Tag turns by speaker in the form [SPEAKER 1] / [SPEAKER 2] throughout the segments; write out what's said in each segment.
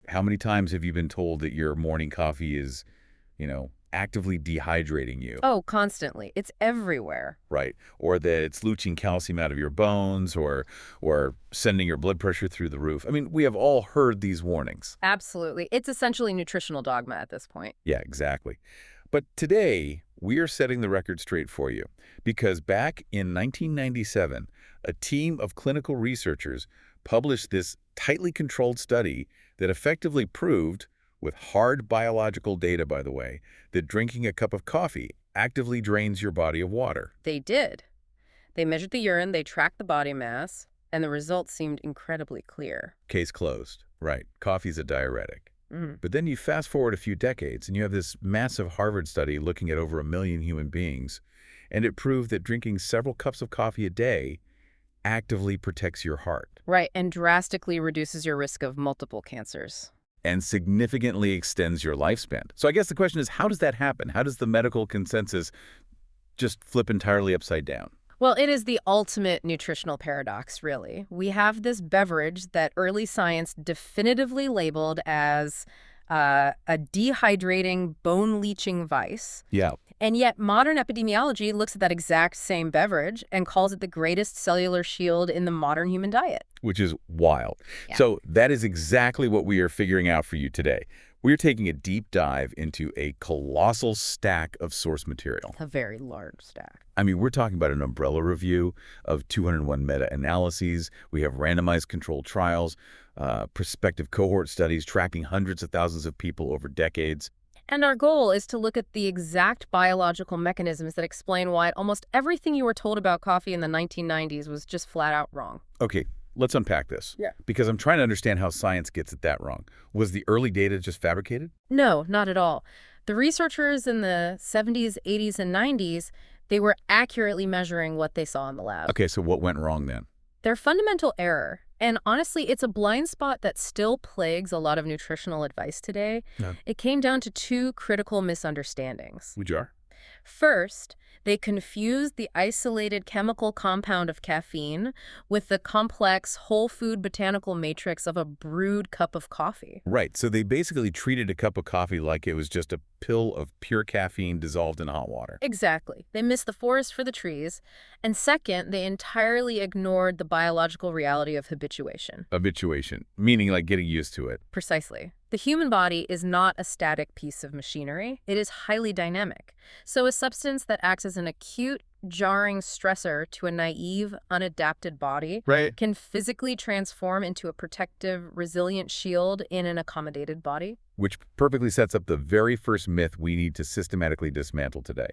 [SPEAKER 1] How many times have you been told that your morning coffee is, actively dehydrating you?
[SPEAKER 2] Oh, constantly. It's everywhere.
[SPEAKER 1] Right. Or that it's leaching calcium out of your bones or sending your blood pressure through the roof. I mean, we have all heard these warnings.
[SPEAKER 2] Absolutely. It's essentially nutritional dogma at this point.
[SPEAKER 1] Yeah, exactly. But today, we are setting the record straight for you because back in 1997, a team of clinical researchers published this tightly controlled study that effectively proved, with hard biological data, by the way, that drinking a cup of coffee actively drains your body of water.
[SPEAKER 2] They did. They measured the urine, they tracked the body mass, and the results seemed incredibly clear.
[SPEAKER 1] Case closed. Right. Coffee's a diuretic.
[SPEAKER 2] Mm.
[SPEAKER 1] But then you fast forward a few decades, and you have this massive Harvard study looking at over 1 million human beings, and it proved that drinking several cups of coffee a day actively protects your heart
[SPEAKER 2] Right, and drastically reduces your risk of multiple cancers.
[SPEAKER 1] and significantly extends your lifespan. So I guess the question is, how does that happen? How does the medical consensus just flip entirely upside down?
[SPEAKER 2] Well, it is the ultimate nutritional paradox, really. We have this beverage that early science definitively labeled as a dehydrating, bone-leaching vice.
[SPEAKER 1] Yeah,
[SPEAKER 2] And yet modern epidemiology looks at that exact same beverage and calls it the greatest cellular shield in the modern human diet.
[SPEAKER 1] which is wild.
[SPEAKER 2] Yeah.
[SPEAKER 1] So that is exactly what we are figuring out for you today. We're taking a deep dive into a colossal stack of source material.
[SPEAKER 2] A very large stack.
[SPEAKER 1] I mean, we're talking about an umbrella review of 201 meta-analyses. We have randomized controlled trials, prospective cohort studies tracking hundreds of thousands of people over decades.
[SPEAKER 2] And our goal is to look at the exact biological mechanisms that explain why almost everything you were told about coffee in the 1990s was just flat out wrong.
[SPEAKER 1] Okay, let's unpack this.
[SPEAKER 2] Yeah.
[SPEAKER 1] Because I'm trying to understand how science gets it that wrong. Was the early data just fabricated?
[SPEAKER 2] No, not at all. The researchers in the 70s, 80s, and 90s, they were accurately measuring what they saw in the lab.
[SPEAKER 1] Okay, so what went wrong then?
[SPEAKER 2] Their fundamental error, and honestly, it's a blind spot that still plagues a lot of nutritional advice today.
[SPEAKER 1] Yeah.
[SPEAKER 2] It came down to two critical misunderstandings.
[SPEAKER 1] Would you are?
[SPEAKER 2] First, they confused the isolated chemical compound of caffeine with the complex whole food botanical matrix of a brewed cup of coffee.
[SPEAKER 1] Right, so they basically treated a cup of coffee like it was just a pill of pure caffeine dissolved in hot water.
[SPEAKER 2] Exactly. They missed the forest for the trees. And second, they entirely ignored the biological reality of habituation.
[SPEAKER 1] Habituation, meaning like getting used to it.
[SPEAKER 2] Precisely. The human body is not a static piece of machinery. It is highly dynamic. So a substance that acts as an acute, jarring stressor to a naive, unadapted body
[SPEAKER 1] Right.
[SPEAKER 2] can physically transform into a protective, resilient shield in an accommodated body.
[SPEAKER 1] Which perfectly sets up the very first myth we need to systematically dismantle today,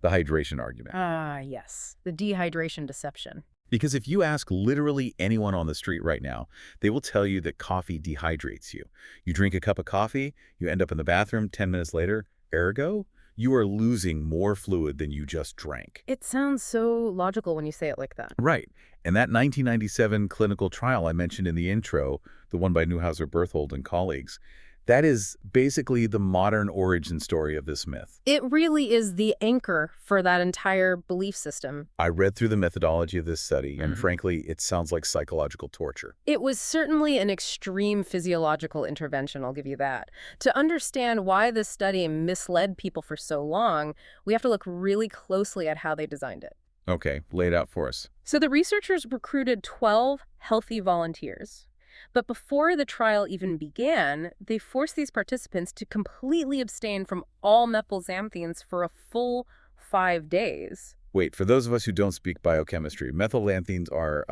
[SPEAKER 1] the hydration argument.
[SPEAKER 2] Ah, yes. The dehydration deception.
[SPEAKER 1] Because if you ask literally anyone on the street right now, they will tell you that coffee dehydrates you. You drink a cup of coffee, you end up in the bathroom 10 minutes later, ergo, you are losing more fluid than you just drank.
[SPEAKER 2] It sounds so logical when you say it like that.
[SPEAKER 1] Right. And that 1997 clinical trial I mentioned in the intro, the one by Newhouser-Berthold and colleagues, that is basically the modern origin story of this myth.
[SPEAKER 2] It really is the anchor for that entire belief system.
[SPEAKER 1] I read through the methodology of this study, and
[SPEAKER 2] Mhm.
[SPEAKER 1] frankly, it sounds like psychological torture.
[SPEAKER 2] It was certainly an extreme physiological intervention, I'll give you that. To understand why this study misled people for so long, we have to look really closely at how they designed it.
[SPEAKER 1] Okay, lay it out for us.
[SPEAKER 2] So the researchers recruited 12 healthy volunteers. But before the trial even began, they forced these participants to completely abstain from all methylxanthines for a full 5 days.
[SPEAKER 1] Wait, for those of us who don't speak biochemistry, methylxanthines are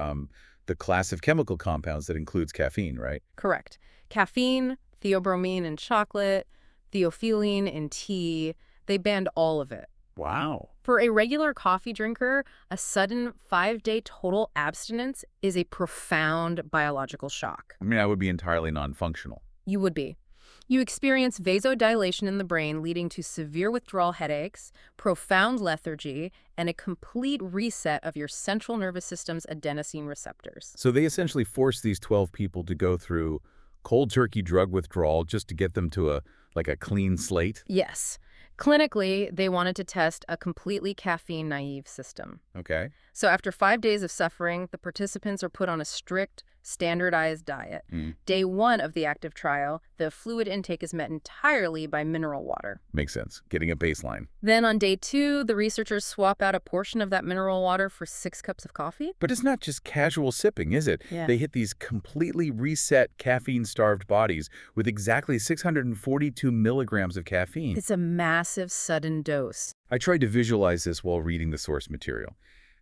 [SPEAKER 1] the class of chemical compounds that includes caffeine, right?
[SPEAKER 2] Correct. Caffeine, theobromine in chocolate, theophylline in tea, they banned all of it.
[SPEAKER 1] Wow.
[SPEAKER 2] For a regular coffee drinker, a sudden 5-day total abstinence is a profound biological shock.
[SPEAKER 1] I mean, I would be entirely non-functional.
[SPEAKER 2] You would be. You experience vasodilation in the brain, leading to severe withdrawal headaches, profound lethargy, and a complete reset of your central nervous system's adenosine receptors.
[SPEAKER 1] So they essentially forced these 12 people to go through cold turkey drug withdrawal just to get them to a clean slate?
[SPEAKER 2] Yes. Clinically, they wanted to test a completely caffeine-naive system.
[SPEAKER 1] Okay.
[SPEAKER 2] So after 5 days of suffering, the participants are put on a strict standardized diet. Day 1 of the active trial, the fluid intake is met entirely by mineral water.
[SPEAKER 1] Makes sense. Getting a baseline.
[SPEAKER 2] Then on day 2, the researchers swap out a portion of that mineral water for 6 cups of coffee.
[SPEAKER 1] But it's not just casual sipping, is it?
[SPEAKER 2] Yeah.
[SPEAKER 1] They hit these completely reset caffeine-starved bodies with exactly 642 milligrams of caffeine.
[SPEAKER 2] It's a massive sudden dose.
[SPEAKER 1] I tried to visualize this while reading the source material.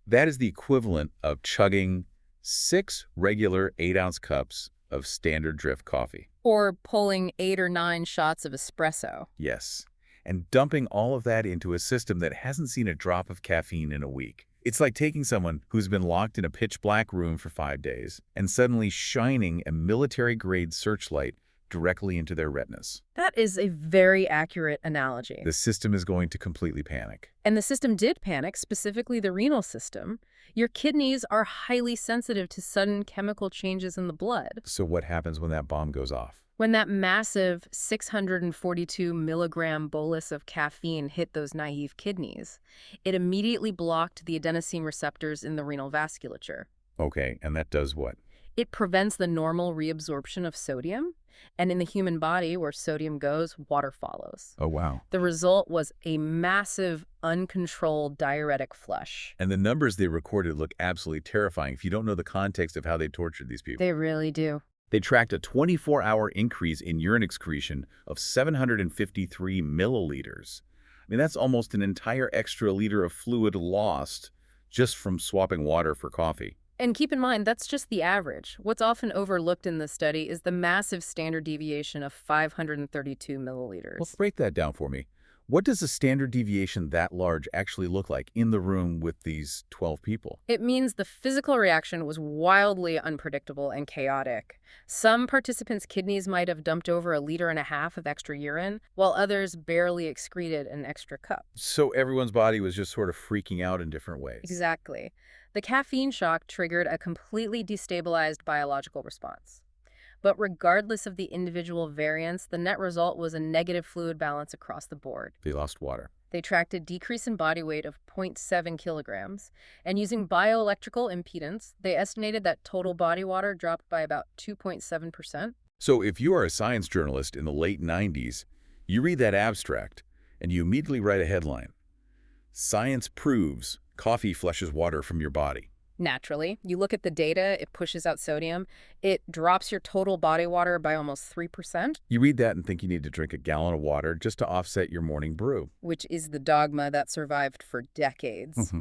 [SPEAKER 1] That is the equivalent of chugging 6 regular 8-ounce cups of standard drip coffee.
[SPEAKER 2] Or pulling 8 or 9 shots of espresso.
[SPEAKER 1] Yes. And dumping all of that into a system that hasn't seen a drop of caffeine in a week. It's like taking someone who's been locked in a pitch-black room for 5 days and suddenly shining a military-grade searchlight directly into their retinas.
[SPEAKER 2] That is a very accurate analogy.
[SPEAKER 1] The system is going to completely panic.
[SPEAKER 2] And the system did panic, specifically the renal system. Your kidneys are highly sensitive to sudden chemical changes in the blood.
[SPEAKER 1] So what happens when that bomb goes off?
[SPEAKER 2] When that massive 642 milligram bolus of caffeine hit those naive kidneys, it immediately blocked the adenosine receptors in the renal vasculature.
[SPEAKER 1] Okay, and that does what?
[SPEAKER 2] It prevents the normal reabsorption of sodium, and in the human body, where sodium goes, water follows.
[SPEAKER 1] Oh, wow.
[SPEAKER 2] The result was a massive, uncontrolled diuretic flush.
[SPEAKER 1] And the numbers they recorded look absolutely terrifying if you don't know the context of how they tortured these people.
[SPEAKER 2] They really do.
[SPEAKER 1] They tracked a 24-hour increase in urine excretion of 753 milliliters. I mean, that's almost an entire extra liter of fluid lost just from swapping water for coffee.
[SPEAKER 2] And keep in mind, that's just the average. What's often overlooked in this study is the massive standard deviation of 532 milliliters.
[SPEAKER 1] Well, break that down for me. What does a standard deviation that large actually look like in the room with these 12 people?
[SPEAKER 2] It means the physical reaction was wildly unpredictable and chaotic. Some participants' kidneys might have dumped over 1.5 liters of extra urine, while others barely excreted an extra cup.
[SPEAKER 1] So everyone's body was just sort of freaking out in different ways.
[SPEAKER 2] Exactly. The caffeine shock triggered a completely destabilized biological response. But regardless of the individual variants, the net result was a negative fluid balance across the board.
[SPEAKER 1] They lost water.
[SPEAKER 2] They tracked a decrease in body weight of 0.7 kilograms, and using bioelectrical impedance, they estimated that total body water dropped by about 2.7%.
[SPEAKER 1] So if you are a science journalist in the late 90s, you read that abstract, and you immediately write a headline. Science proves coffee flushes water from your body.
[SPEAKER 2] Naturally, you look at the data, it pushes out sodium, it drops your total body water by almost 3%.
[SPEAKER 1] You read that and think you need to drink a gallon of water just to offset your morning brew.
[SPEAKER 2] Which is the dogma that survived for decades.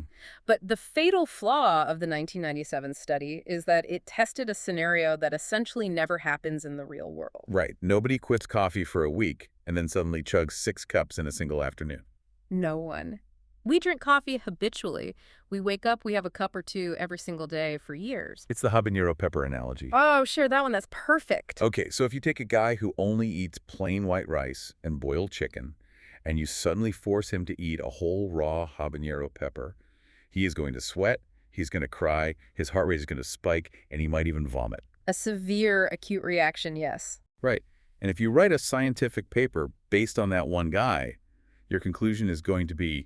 [SPEAKER 2] But the fatal flaw of the 1997 study is that it tested a scenario that essentially never happens in the real world.
[SPEAKER 1] Right. Nobody quits coffee for a week and then suddenly chugs 6 cups in a single afternoon.
[SPEAKER 2] No one. We drink coffee habitually. We wake up, we have a cup or two every single day for years.
[SPEAKER 1] It's the habanero pepper analogy.
[SPEAKER 2] Oh, sure, that one, that's perfect.
[SPEAKER 1] Okay, so if you take a guy who only eats plain white rice and boiled chicken, and you suddenly force him to eat a whole raw habanero pepper, he is going to sweat, he's going to cry, his heart rate is going to spike, and he might even vomit.
[SPEAKER 2] A severe acute reaction, yes.
[SPEAKER 1] Right. And if you write a scientific paper based on that one guy, your conclusion is going to be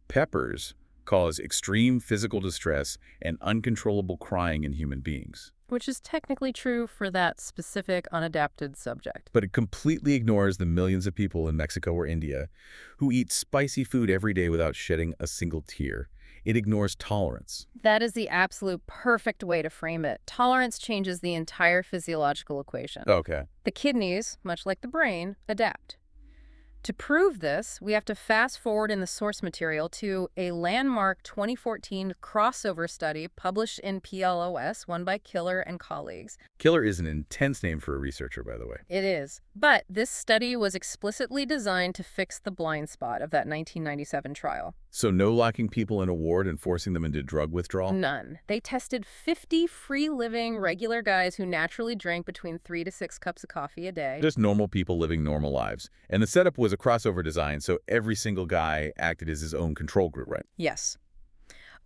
[SPEAKER 1] peppers cause extreme physical distress and uncontrollable crying in human beings.
[SPEAKER 2] Which is technically true for that specific unadapted subject.
[SPEAKER 1] But it completely ignores the millions of people in Mexico or India who eat spicy food every day without shedding a single tear. It ignores tolerance.
[SPEAKER 2] That is the absolute perfect way to frame it. Tolerance changes the entire physiological equation.
[SPEAKER 1] Okay.
[SPEAKER 2] The kidneys, much like the brain, adapt. To prove this, we have to fast forward in the source material to a landmark 2014 crossover study published in PLOS, one by Killer and colleagues.
[SPEAKER 1] Killer is an intense name for a researcher, by the way.
[SPEAKER 2] It is. But this study was explicitly designed to fix the blind spot of that 1997 trial.
[SPEAKER 1] So no locking people in a ward and forcing them into drug withdrawal?
[SPEAKER 2] None. They tested 50 free-living, regular guys who naturally drank between 3 to 6 cups of coffee a day.
[SPEAKER 1] Just normal people living normal lives. And the setup was a crossover design, so every single guy acted as his own control group, right?
[SPEAKER 2] Yes.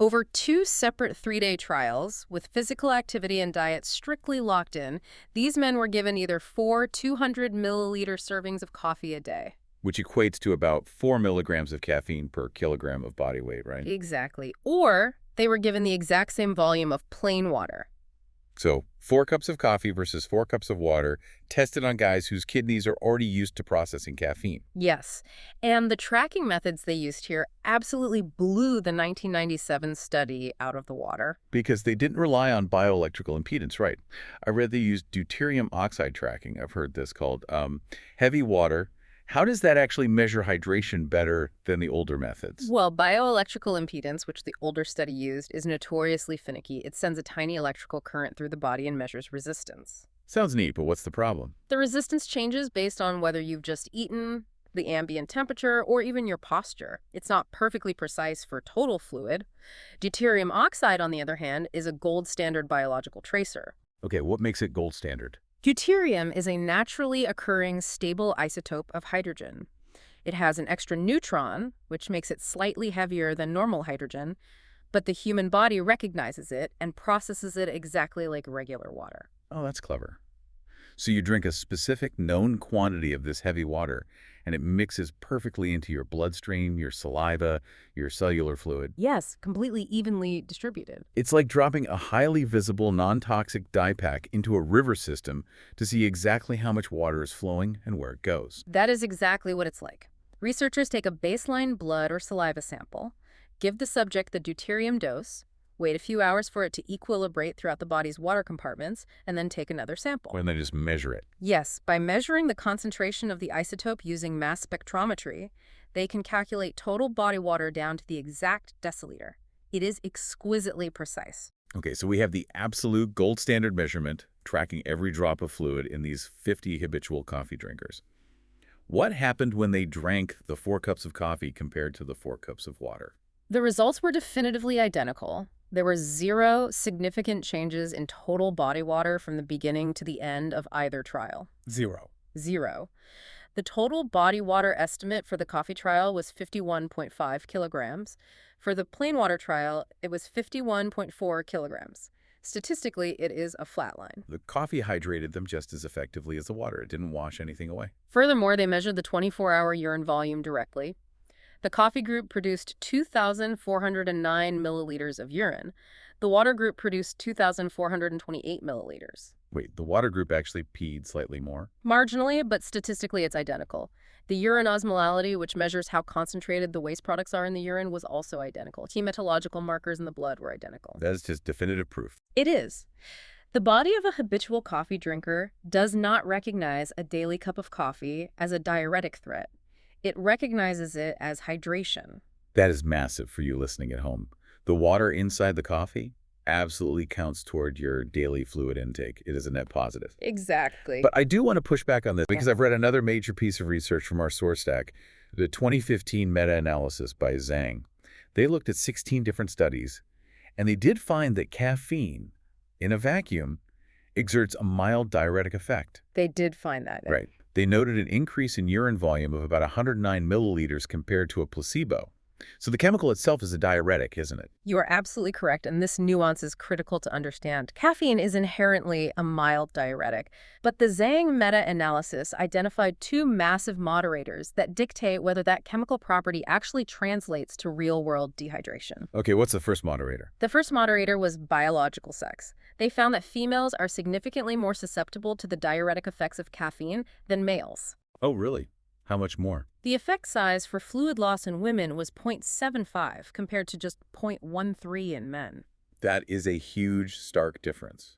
[SPEAKER 2] Over 2 separate 3-day trials, with physical activity and diet strictly locked in, these men were given either 4 200-milliliter servings of coffee a day.
[SPEAKER 1] Which equates to about 4 milligrams of caffeine per kilogram of body weight, right?
[SPEAKER 2] Exactly. Or they were given the exact same volume of plain water.
[SPEAKER 1] So 4 cups of coffee versus 4 cups of water, tested on guys whose kidneys are already used to processing caffeine.
[SPEAKER 2] Yes. And the tracking methods they used here absolutely blew the 1997 study out of the water.
[SPEAKER 1] Because they didn't rely on bioelectrical impedance, right? I read they used deuterium oxide tracking. I've heard this called heavy water. How does that actually measure hydration better than the older methods?
[SPEAKER 2] Well, bioelectrical impedance, which the older study used, is notoriously finicky. It sends a tiny electrical current through the body and measures resistance.
[SPEAKER 1] Sounds neat, but what's the problem?
[SPEAKER 2] The resistance changes based on whether you've just eaten, the ambient temperature, or even your posture. It's not perfectly precise for total fluid. Deuterium oxide, on the other hand, is a gold standard biological tracer.
[SPEAKER 1] Okay, what makes it gold standard?
[SPEAKER 2] Deuterium is a naturally occurring stable isotope of hydrogen. It has an extra neutron, which makes it slightly heavier than normal hydrogen, but the human body recognizes it and processes it exactly like regular water.
[SPEAKER 1] Oh, that's clever. So you drink a specific known quantity of this heavy water, and it mixes perfectly into your bloodstream, your saliva, your cellular fluid.
[SPEAKER 2] Yes, completely evenly distributed.
[SPEAKER 1] It's like dropping a highly visible, non-toxic dye pack into a river system to see exactly how much water is flowing and where it goes.
[SPEAKER 2] That is exactly what it's like. Researchers take a baseline blood or saliva sample, give the subject the deuterium dose, wait a few hours for it to equilibrate throughout the body's water compartments, and then take another sample.
[SPEAKER 1] When they just measure it.
[SPEAKER 2] Yes, by measuring the concentration of the isotope using mass spectrometry, they can calculate total body water down to the exact deciliter. It is exquisitely precise.
[SPEAKER 1] Okay, so we have the absolute gold standard measurement, tracking every drop of fluid in these 50 habitual coffee drinkers. What happened when they drank the 4 cups of coffee compared to the 4 cups of water?
[SPEAKER 2] The results were definitively identical. There were 0 significant changes in total body water from the beginning to the end of either trial.
[SPEAKER 1] 0.
[SPEAKER 2] 0. The total body water estimate for the coffee trial was 51.5 kilograms. For the plain water trial, it was 51.4 kilograms. Statistically, it is a flat line.
[SPEAKER 1] The coffee hydrated them just as effectively as the water. It didn't wash anything away.
[SPEAKER 2] Furthermore, they measured the 24-hour urine volume directly. The coffee group produced 2,409 milliliters of urine. The water group produced 2,428 milliliters.
[SPEAKER 1] Wait, the water group actually peed slightly more?
[SPEAKER 2] Marginally, but statistically it's identical. The urine osmolality, which measures how concentrated the waste products are in the urine, was also identical. Hematological markers in the blood were identical.
[SPEAKER 1] That is just definitive proof.
[SPEAKER 2] It is. The body of a habitual coffee drinker does not recognize a daily cup of coffee as a diuretic threat. It recognizes it as hydration.
[SPEAKER 1] That is massive for you listening at home. The water inside the coffee absolutely counts toward your daily fluid intake. It is a net positive.
[SPEAKER 2] Exactly.
[SPEAKER 1] But I do want to push back on this because I've read another major piece of research from our source stack, the 2015 meta-analysis by Zhang. They looked at 16 different studies, and they did find that caffeine, in a vacuum, exerts a mild diuretic effect.
[SPEAKER 2] They did find that.
[SPEAKER 1] Right. They noted an increase in urine volume of about 109 milliliters compared to a placebo. So the chemical itself is a diuretic, isn't it?
[SPEAKER 2] You are absolutely correct, and this nuance is critical to understand. Caffeine is inherently a mild diuretic, but the Zhang meta-analysis identified 2 massive moderators that dictate whether that chemical property actually translates to real-world dehydration.
[SPEAKER 1] Okay, what's the first moderator?
[SPEAKER 2] The first moderator was biological sex. They found that females are significantly more susceptible to the diuretic effects of caffeine than males.
[SPEAKER 1] Oh, really? How much more?
[SPEAKER 2] The effect size for fluid loss in women was 0.75 compared to just 0.13 in men.
[SPEAKER 1] That is a huge, stark difference.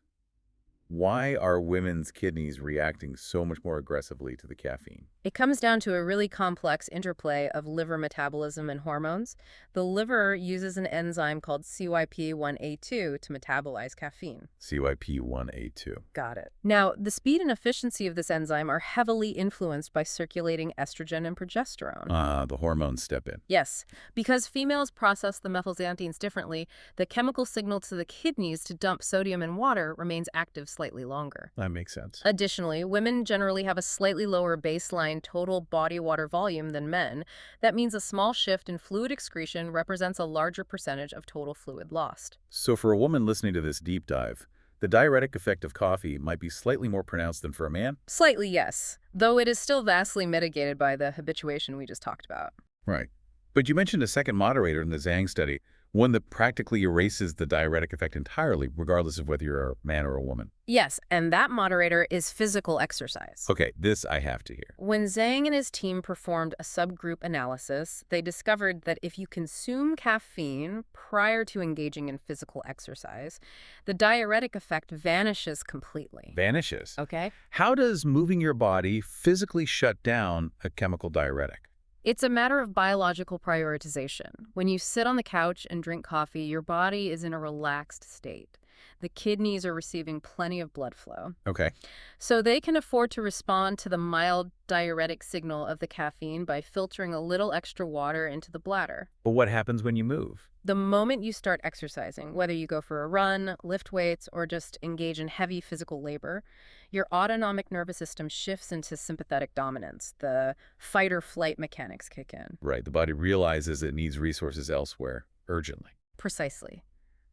[SPEAKER 1] Why are women's kidneys reacting so much more aggressively to the caffeine?
[SPEAKER 2] It comes down to a really complex interplay of liver metabolism and hormones. The liver uses an enzyme called CYP1A2 to metabolize caffeine.
[SPEAKER 1] CYP1A2.
[SPEAKER 2] Got it. Now, the speed and efficiency of this enzyme are heavily influenced by circulating estrogen and progesterone.
[SPEAKER 1] The hormones step in.
[SPEAKER 2] Yes, because females process the methylxanthines differently, the chemical signal to the kidneys to dump sodium in water remains active slightly longer.
[SPEAKER 1] That makes sense.
[SPEAKER 2] Additionally, women generally have a slightly lower baseline total body water volume than men. That means a small shift in fluid excretion represents a larger percentage of total fluid lost.
[SPEAKER 1] So for a woman listening to this deep dive, the diuretic effect of coffee might be slightly more pronounced than for a man?
[SPEAKER 2] Slightly, yes, though it is still vastly mitigated by the habituation we just talked about.
[SPEAKER 1] Right. But you mentioned a second moderator in the Zhang study. One that practically erases the diuretic effect entirely, regardless of whether you're a man or a woman.
[SPEAKER 2] Yes, and that moderator is physical exercise.
[SPEAKER 1] Okay, this I have to hear.
[SPEAKER 2] When Zhang and his team performed a subgroup analysis, they discovered that if you consume caffeine prior to engaging in physical exercise, the diuretic effect vanishes completely.
[SPEAKER 1] Vanishes.
[SPEAKER 2] Okay?
[SPEAKER 1] How does moving your body physically shut down a chemical diuretic?
[SPEAKER 2] It's a matter of biological prioritization. When you sit on the couch and drink coffee, your body is in a relaxed state. The kidneys are receiving plenty of blood flow.
[SPEAKER 1] Okay.
[SPEAKER 2] So they can afford to respond to the mild diuretic signal of the caffeine by filtering a little extra water into the bladder.
[SPEAKER 1] But what happens when you move?
[SPEAKER 2] The moment you start exercising, whether you go for a run, lift weights, or just engage in heavy physical labor, your autonomic nervous system shifts into sympathetic dominance. The fight or flight mechanics kick in.
[SPEAKER 1] Right, the body realizes it needs resources elsewhere, urgently.
[SPEAKER 2] Precisely.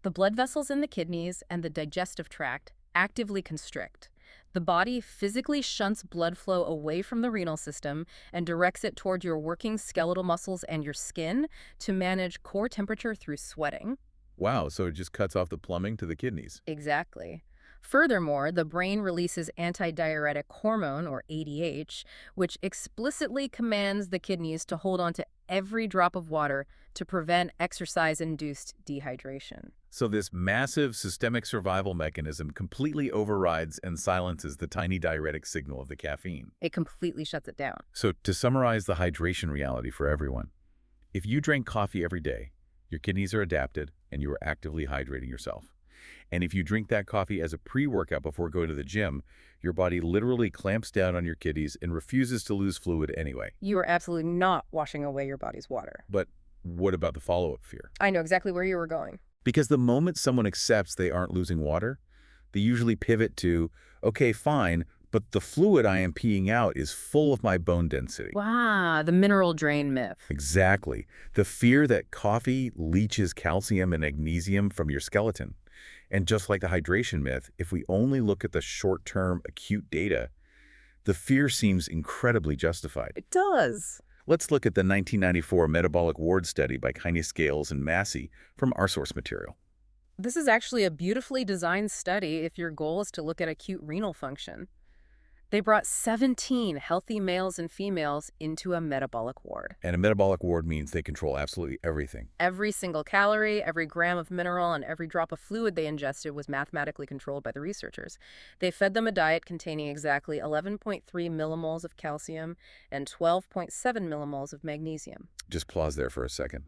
[SPEAKER 2] The blood vessels in the kidneys and the digestive tract actively constrict. The body physically shunts blood flow away from the renal system and directs it toward your working skeletal muscles and your skin to manage core temperature through sweating.
[SPEAKER 1] Wow, so it just cuts off the plumbing to the kidneys.
[SPEAKER 2] Exactly. Furthermore, the brain releases antidiuretic hormone, or ADH, which explicitly commands the kidneys to hold on to every drop of water to prevent exercise-induced dehydration.
[SPEAKER 1] So this massive systemic survival mechanism completely overrides and silences the tiny diuretic signal of the caffeine.
[SPEAKER 2] It completely shuts it down.
[SPEAKER 1] So to summarize the hydration reality for everyone, if you drink coffee every day, your kidneys are adapted and you are actively hydrating yourself. And if you drink that coffee as a pre-workout before going to the gym, your body literally clamps down on your kidneys and refuses to lose fluid anyway.
[SPEAKER 2] You are absolutely not washing away your body's water.
[SPEAKER 1] But what about the follow-up fear?
[SPEAKER 2] I know exactly where you were going.
[SPEAKER 1] Because the moment someone accepts they aren't losing water, they usually pivot to, okay, fine, but the fluid I am peeing out is full of my bone density.
[SPEAKER 2] Wow, the mineral drain myth.
[SPEAKER 1] Exactly. The fear that coffee leaches calcium and magnesium from your skeleton. And just like the hydration myth, if we only look at the short-term acute data, the fear seems incredibly justified.
[SPEAKER 2] It does.
[SPEAKER 1] Let's look at the 1994 metabolic ward study by Scales and Massey from our source material.
[SPEAKER 2] This is actually a beautifully designed study if your goal is to look at acute renal function. They brought 17 healthy males and females into a metabolic ward.
[SPEAKER 1] And a metabolic ward means they control absolutely everything.
[SPEAKER 2] Every single calorie, every gram of mineral, and every drop of fluid they ingested was mathematically controlled by the researchers. They fed them a diet containing exactly 11.3 millimoles of calcium and 12.7 millimoles of magnesium.
[SPEAKER 1] Just pause there for a second.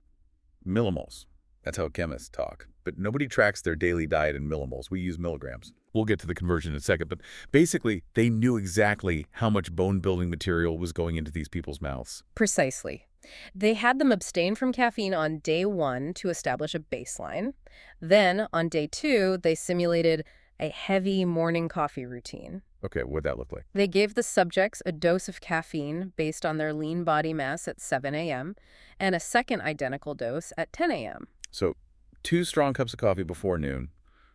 [SPEAKER 1] Millimoles. That's how chemists talk. But nobody tracks their daily diet in millimoles. We use milligrams. We'll get to the conversion in a second. But basically, they knew exactly how much bone-building material was going into these people's mouths.
[SPEAKER 2] Precisely. They had them abstain from caffeine on day 1 to establish a baseline. Then, on day 2, they simulated a heavy morning coffee routine.
[SPEAKER 1] Okay, what'd that look like?
[SPEAKER 2] They gave the subjects a dose of caffeine based on their lean body mass at 7 a.m. and a second identical dose at 10 a.m.
[SPEAKER 1] So, 2 strong cups of coffee before noon.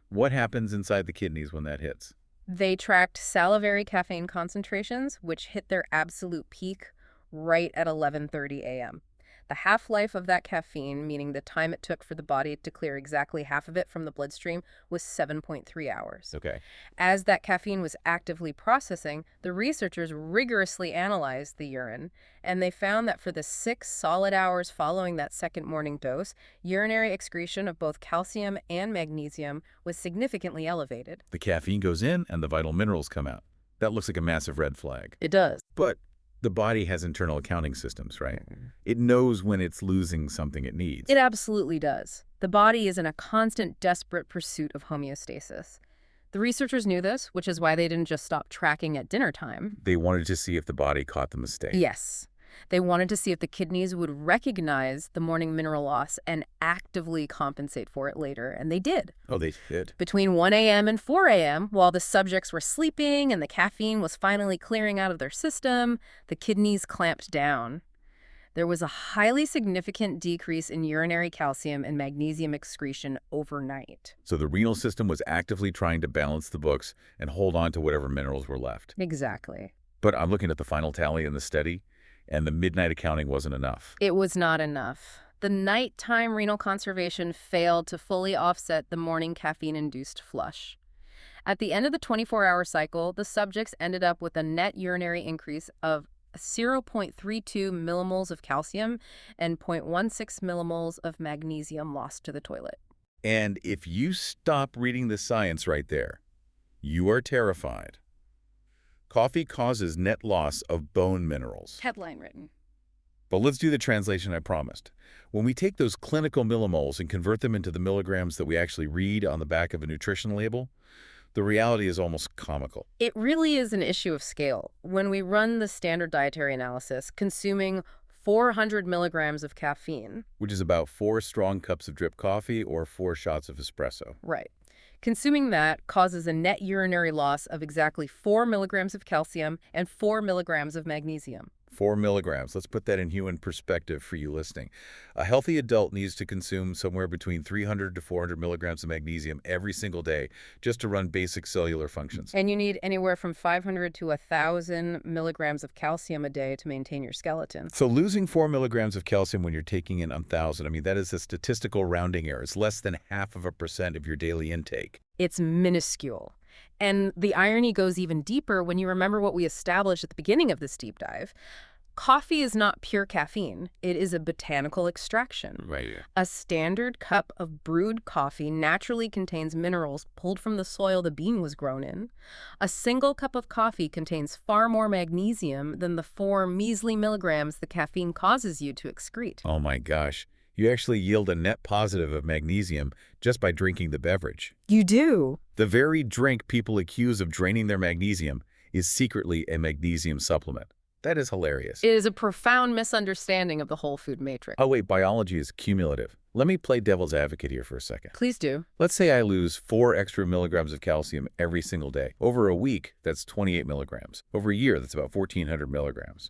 [SPEAKER 1] What happens inside the kidneys when that hits?
[SPEAKER 2] They tracked salivary caffeine concentrations, which hit their absolute peak right at 11:30 a.m. The half-life of that caffeine, meaning the time it took for the body to clear exactly half of it from the bloodstream, was 7.3 hours.
[SPEAKER 1] Okay.
[SPEAKER 2] As that caffeine was actively processing, the researchers rigorously analyzed the urine, and they found that for the 6 solid hours following that second morning dose, urinary excretion of both calcium and magnesium was significantly elevated.
[SPEAKER 1] The caffeine goes in and the vital minerals come out. That looks like a massive red flag.
[SPEAKER 2] It does.
[SPEAKER 1] But the body has internal accounting systems, right? It knows when it's losing something it needs.
[SPEAKER 2] It absolutely does. The body is in a constant, desperate pursuit of homeostasis. The researchers knew this, which is why they didn't just stop tracking at dinner time.
[SPEAKER 1] They wanted to see if the body caught the mistake.
[SPEAKER 2] Yes. They wanted to see if the kidneys would recognize the morning mineral loss and actively compensate for it later, and they did.
[SPEAKER 1] Oh, they did?
[SPEAKER 2] Between 1 a.m. and 4 a.m., while the subjects were sleeping and the caffeine was finally clearing out of their system, the kidneys clamped down. There was a highly significant decrease in urinary calcium and magnesium excretion overnight.
[SPEAKER 1] So the renal system was actively trying to balance the books and hold on to whatever minerals were left.
[SPEAKER 2] Exactly.
[SPEAKER 1] But I'm looking at the final tally in the study, and the midnight accounting wasn't enough.
[SPEAKER 2] It was not enough. The nighttime renal conservation failed to fully offset the morning caffeine-induced flush. At the end of the 24-hour cycle, the subjects ended up with a net urinary increase of 0.32 millimoles of calcium and 0.16 millimoles of magnesium lost to the toilet.
[SPEAKER 1] And if you stop reading the science right there, you are terrified. Coffee causes net loss of bone minerals.
[SPEAKER 2] Headline written.
[SPEAKER 1] But let's do the translation I promised. When we take those clinical millimoles and convert them into the milligrams that we actually read on the back of a nutrition label, the reality is almost comical.
[SPEAKER 2] It really is an issue of scale. When we run the standard dietary analysis, consuming 400 milligrams of caffeine.
[SPEAKER 1] Which is about 4 strong cups of drip coffee or 4 shots of espresso.
[SPEAKER 2] Right. Consuming that causes a net urinary loss of exactly 4 milligrams of calcium and 4 milligrams of magnesium.
[SPEAKER 1] 4 milligrams. Let's put that in human perspective for you listening. A healthy adult needs to consume somewhere between 300 to 400 milligrams of magnesium every single day just to run basic cellular functions.
[SPEAKER 2] And you need anywhere from 500 to 1,000 milligrams of calcium a day to maintain your skeleton.
[SPEAKER 1] So losing 4 milligrams of calcium when you're taking in 1,000, I mean, that is a statistical rounding error. It's less than 0.5% of your daily intake.
[SPEAKER 2] It's minuscule. And the irony goes even deeper when you remember what we established at the beginning of this deep dive. Coffee is not pure caffeine. It is a botanical extraction.
[SPEAKER 1] Right. Yeah.
[SPEAKER 2] A standard cup of brewed coffee naturally contains minerals pulled from the soil the bean was grown in. A single cup of coffee contains far more magnesium than the 4 measly milligrams the caffeine causes you to excrete.
[SPEAKER 1] Oh my gosh. You actually yield a net positive of magnesium just by drinking the beverage.
[SPEAKER 2] You do?
[SPEAKER 1] The very drink people accuse of draining their magnesium is secretly a magnesium supplement. That is hilarious.
[SPEAKER 2] It is a profound misunderstanding of the whole food matrix.
[SPEAKER 1] Oh wait, biology is cumulative. Let me play devil's advocate here for a second.
[SPEAKER 2] Please do.
[SPEAKER 1] Let's say I lose 4 extra milligrams of calcium every single day. Over a week, that's 28 milligrams. Over a year, that's about 1,400 milligrams.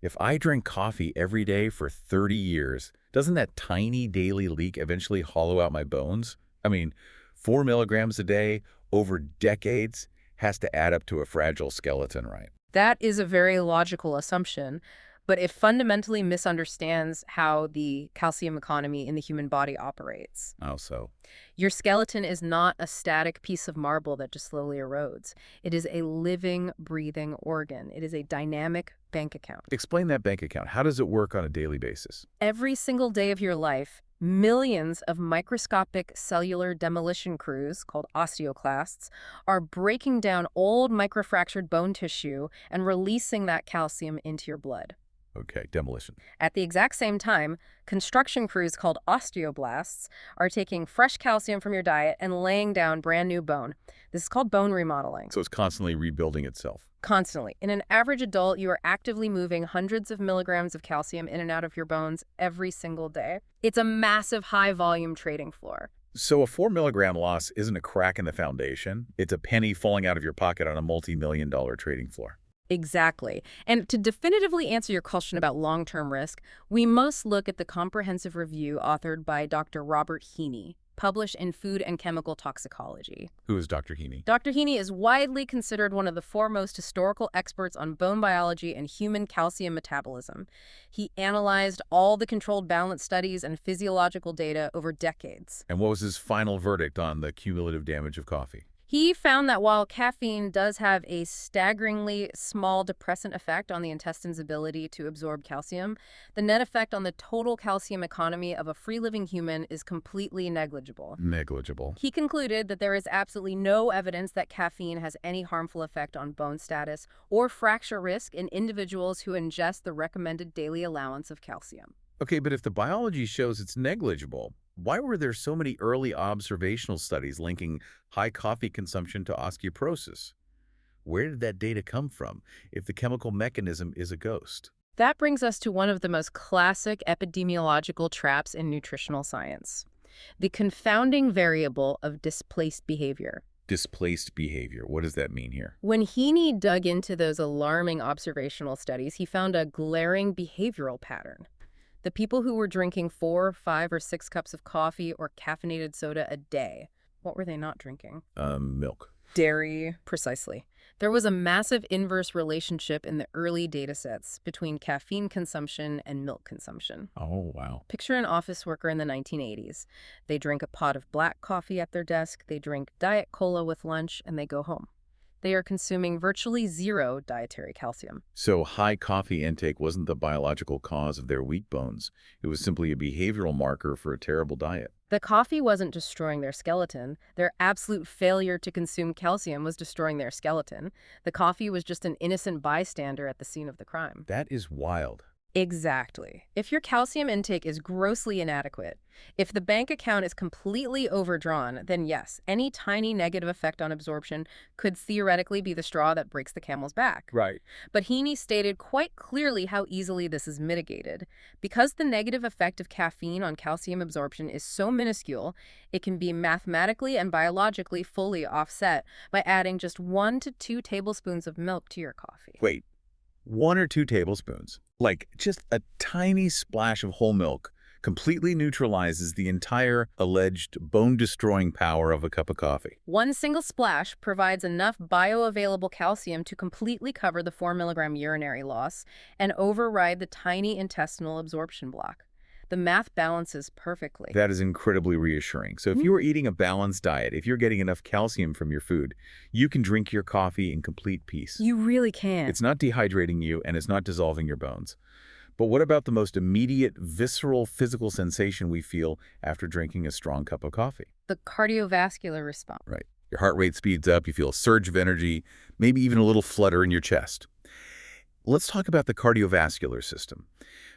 [SPEAKER 1] If I drink coffee every day for 30 years, doesn't that tiny daily leak eventually hollow out my bones? I mean, 4 milligrams a day over decades has to add up to a fragile skeleton, right?
[SPEAKER 2] That is a very logical assumption, but it fundamentally misunderstands how the calcium economy in the human body operates.
[SPEAKER 1] How so?
[SPEAKER 2] Your skeleton is not a static piece of marble that just slowly erodes. It is a living, breathing organ. It is a dynamic bank account.
[SPEAKER 1] Explain that bank account. How does it work on a daily basis?
[SPEAKER 2] Every single day of your life, millions of microscopic cellular demolition crews, called osteoclasts, are breaking down old microfractured bone tissue and releasing that calcium into your blood.
[SPEAKER 1] Okay, demolition.
[SPEAKER 2] At the exact same time, construction crews called osteoblasts are taking fresh calcium from your diet and laying down brand new bone. This is called bone remodeling.
[SPEAKER 1] So it's constantly rebuilding itself.
[SPEAKER 2] Constantly. In an average adult, you are actively moving hundreds of milligrams of calcium in and out of your bones every single day. It's a massive high-volume trading floor.
[SPEAKER 1] So a 4 milligram loss isn't a crack in the foundation. It's a penny falling out of your pocket on a multi-million-dollar trading floor.
[SPEAKER 2] Exactly. And to definitively answer your question about long-term risk, we must look at the comprehensive review authored by Dr. Robert Heaney, published in Food and Chemical Toxicology.
[SPEAKER 1] Who is Dr. Heaney?
[SPEAKER 2] Dr. Heaney is widely considered one of the foremost historical experts on bone biology and human calcium metabolism. He analyzed all the controlled balance studies and physiological data over decades.
[SPEAKER 1] And what was his final verdict on the cumulative damage of coffee?
[SPEAKER 2] He found that while caffeine does have a staggeringly small depressant effect on the intestine's ability to absorb calcium, the net effect on the total calcium economy of a free-living human is completely negligible.
[SPEAKER 1] Negligible.
[SPEAKER 2] He concluded that there is absolutely no evidence that caffeine has any harmful effect on bone status or fracture risk in individuals who ingest the recommended daily allowance of calcium.
[SPEAKER 1] Okay, but if the biology shows it's negligible, why were there so many early observational studies linking high coffee consumption to osteoporosis? Where did that data come from if the chemical mechanism is a ghost?
[SPEAKER 2] That brings us to one of the most classic epidemiological traps in nutritional science: the confounding variable of displaced behavior.
[SPEAKER 1] Displaced behavior. What does that mean here?
[SPEAKER 2] When Heaney dug into those alarming observational studies, he found a glaring behavioral pattern. The people who were drinking 4, 5, or 6 cups of coffee or caffeinated soda a day, what were they not drinking?
[SPEAKER 1] Milk.
[SPEAKER 2] Dairy, precisely. There was a massive inverse relationship in the early datasets between caffeine consumption and milk consumption.
[SPEAKER 1] Oh, wow.
[SPEAKER 2] Picture an office worker in the 1980s. They drink a pot of black coffee at their desk, they drink Diet Cola with lunch, and they go home. They are consuming virtually zero dietary calcium.
[SPEAKER 1] So high coffee intake wasn't the biological cause of their weak bones. It was simply a behavioral marker for a terrible diet.
[SPEAKER 2] The coffee wasn't destroying their skeleton. Their absolute failure to consume calcium was destroying their skeleton. The coffee was just an innocent bystander at the scene of the crime.
[SPEAKER 1] That is wild.
[SPEAKER 2] Exactly. If your calcium intake is grossly inadequate, if the bank account is completely overdrawn, then yes, any tiny negative effect on absorption could theoretically be the straw that breaks the camel's back.
[SPEAKER 1] Right.
[SPEAKER 2] But Heaney stated quite clearly how easily this is mitigated. Because the negative effect of caffeine on calcium absorption is so minuscule, it can be mathematically and biologically fully offset by adding just 1 to 2 tablespoons of milk to your coffee.
[SPEAKER 1] Wait, 1 or 2 tablespoons? Like just a tiny splash of whole milk completely neutralizes the entire alleged bone-destroying power of a cup of coffee.
[SPEAKER 2] One single splash provides enough bioavailable calcium to completely cover the 4 milligram urinary loss and override the tiny intestinal absorption block. The math balances perfectly.
[SPEAKER 1] That is incredibly reassuring. So if you are eating a balanced diet, if you're getting enough calcium from your food, you can drink your coffee in complete peace.
[SPEAKER 2] You really can.
[SPEAKER 1] It's not dehydrating you, and it's not dissolving your bones. But what about the most immediate, visceral, physical sensation we feel after drinking a strong cup of coffee?
[SPEAKER 2] The cardiovascular response.
[SPEAKER 1] Right. Your heart rate speeds up, you feel a surge of energy, maybe even a little flutter in your chest. Let's talk about the cardiovascular system,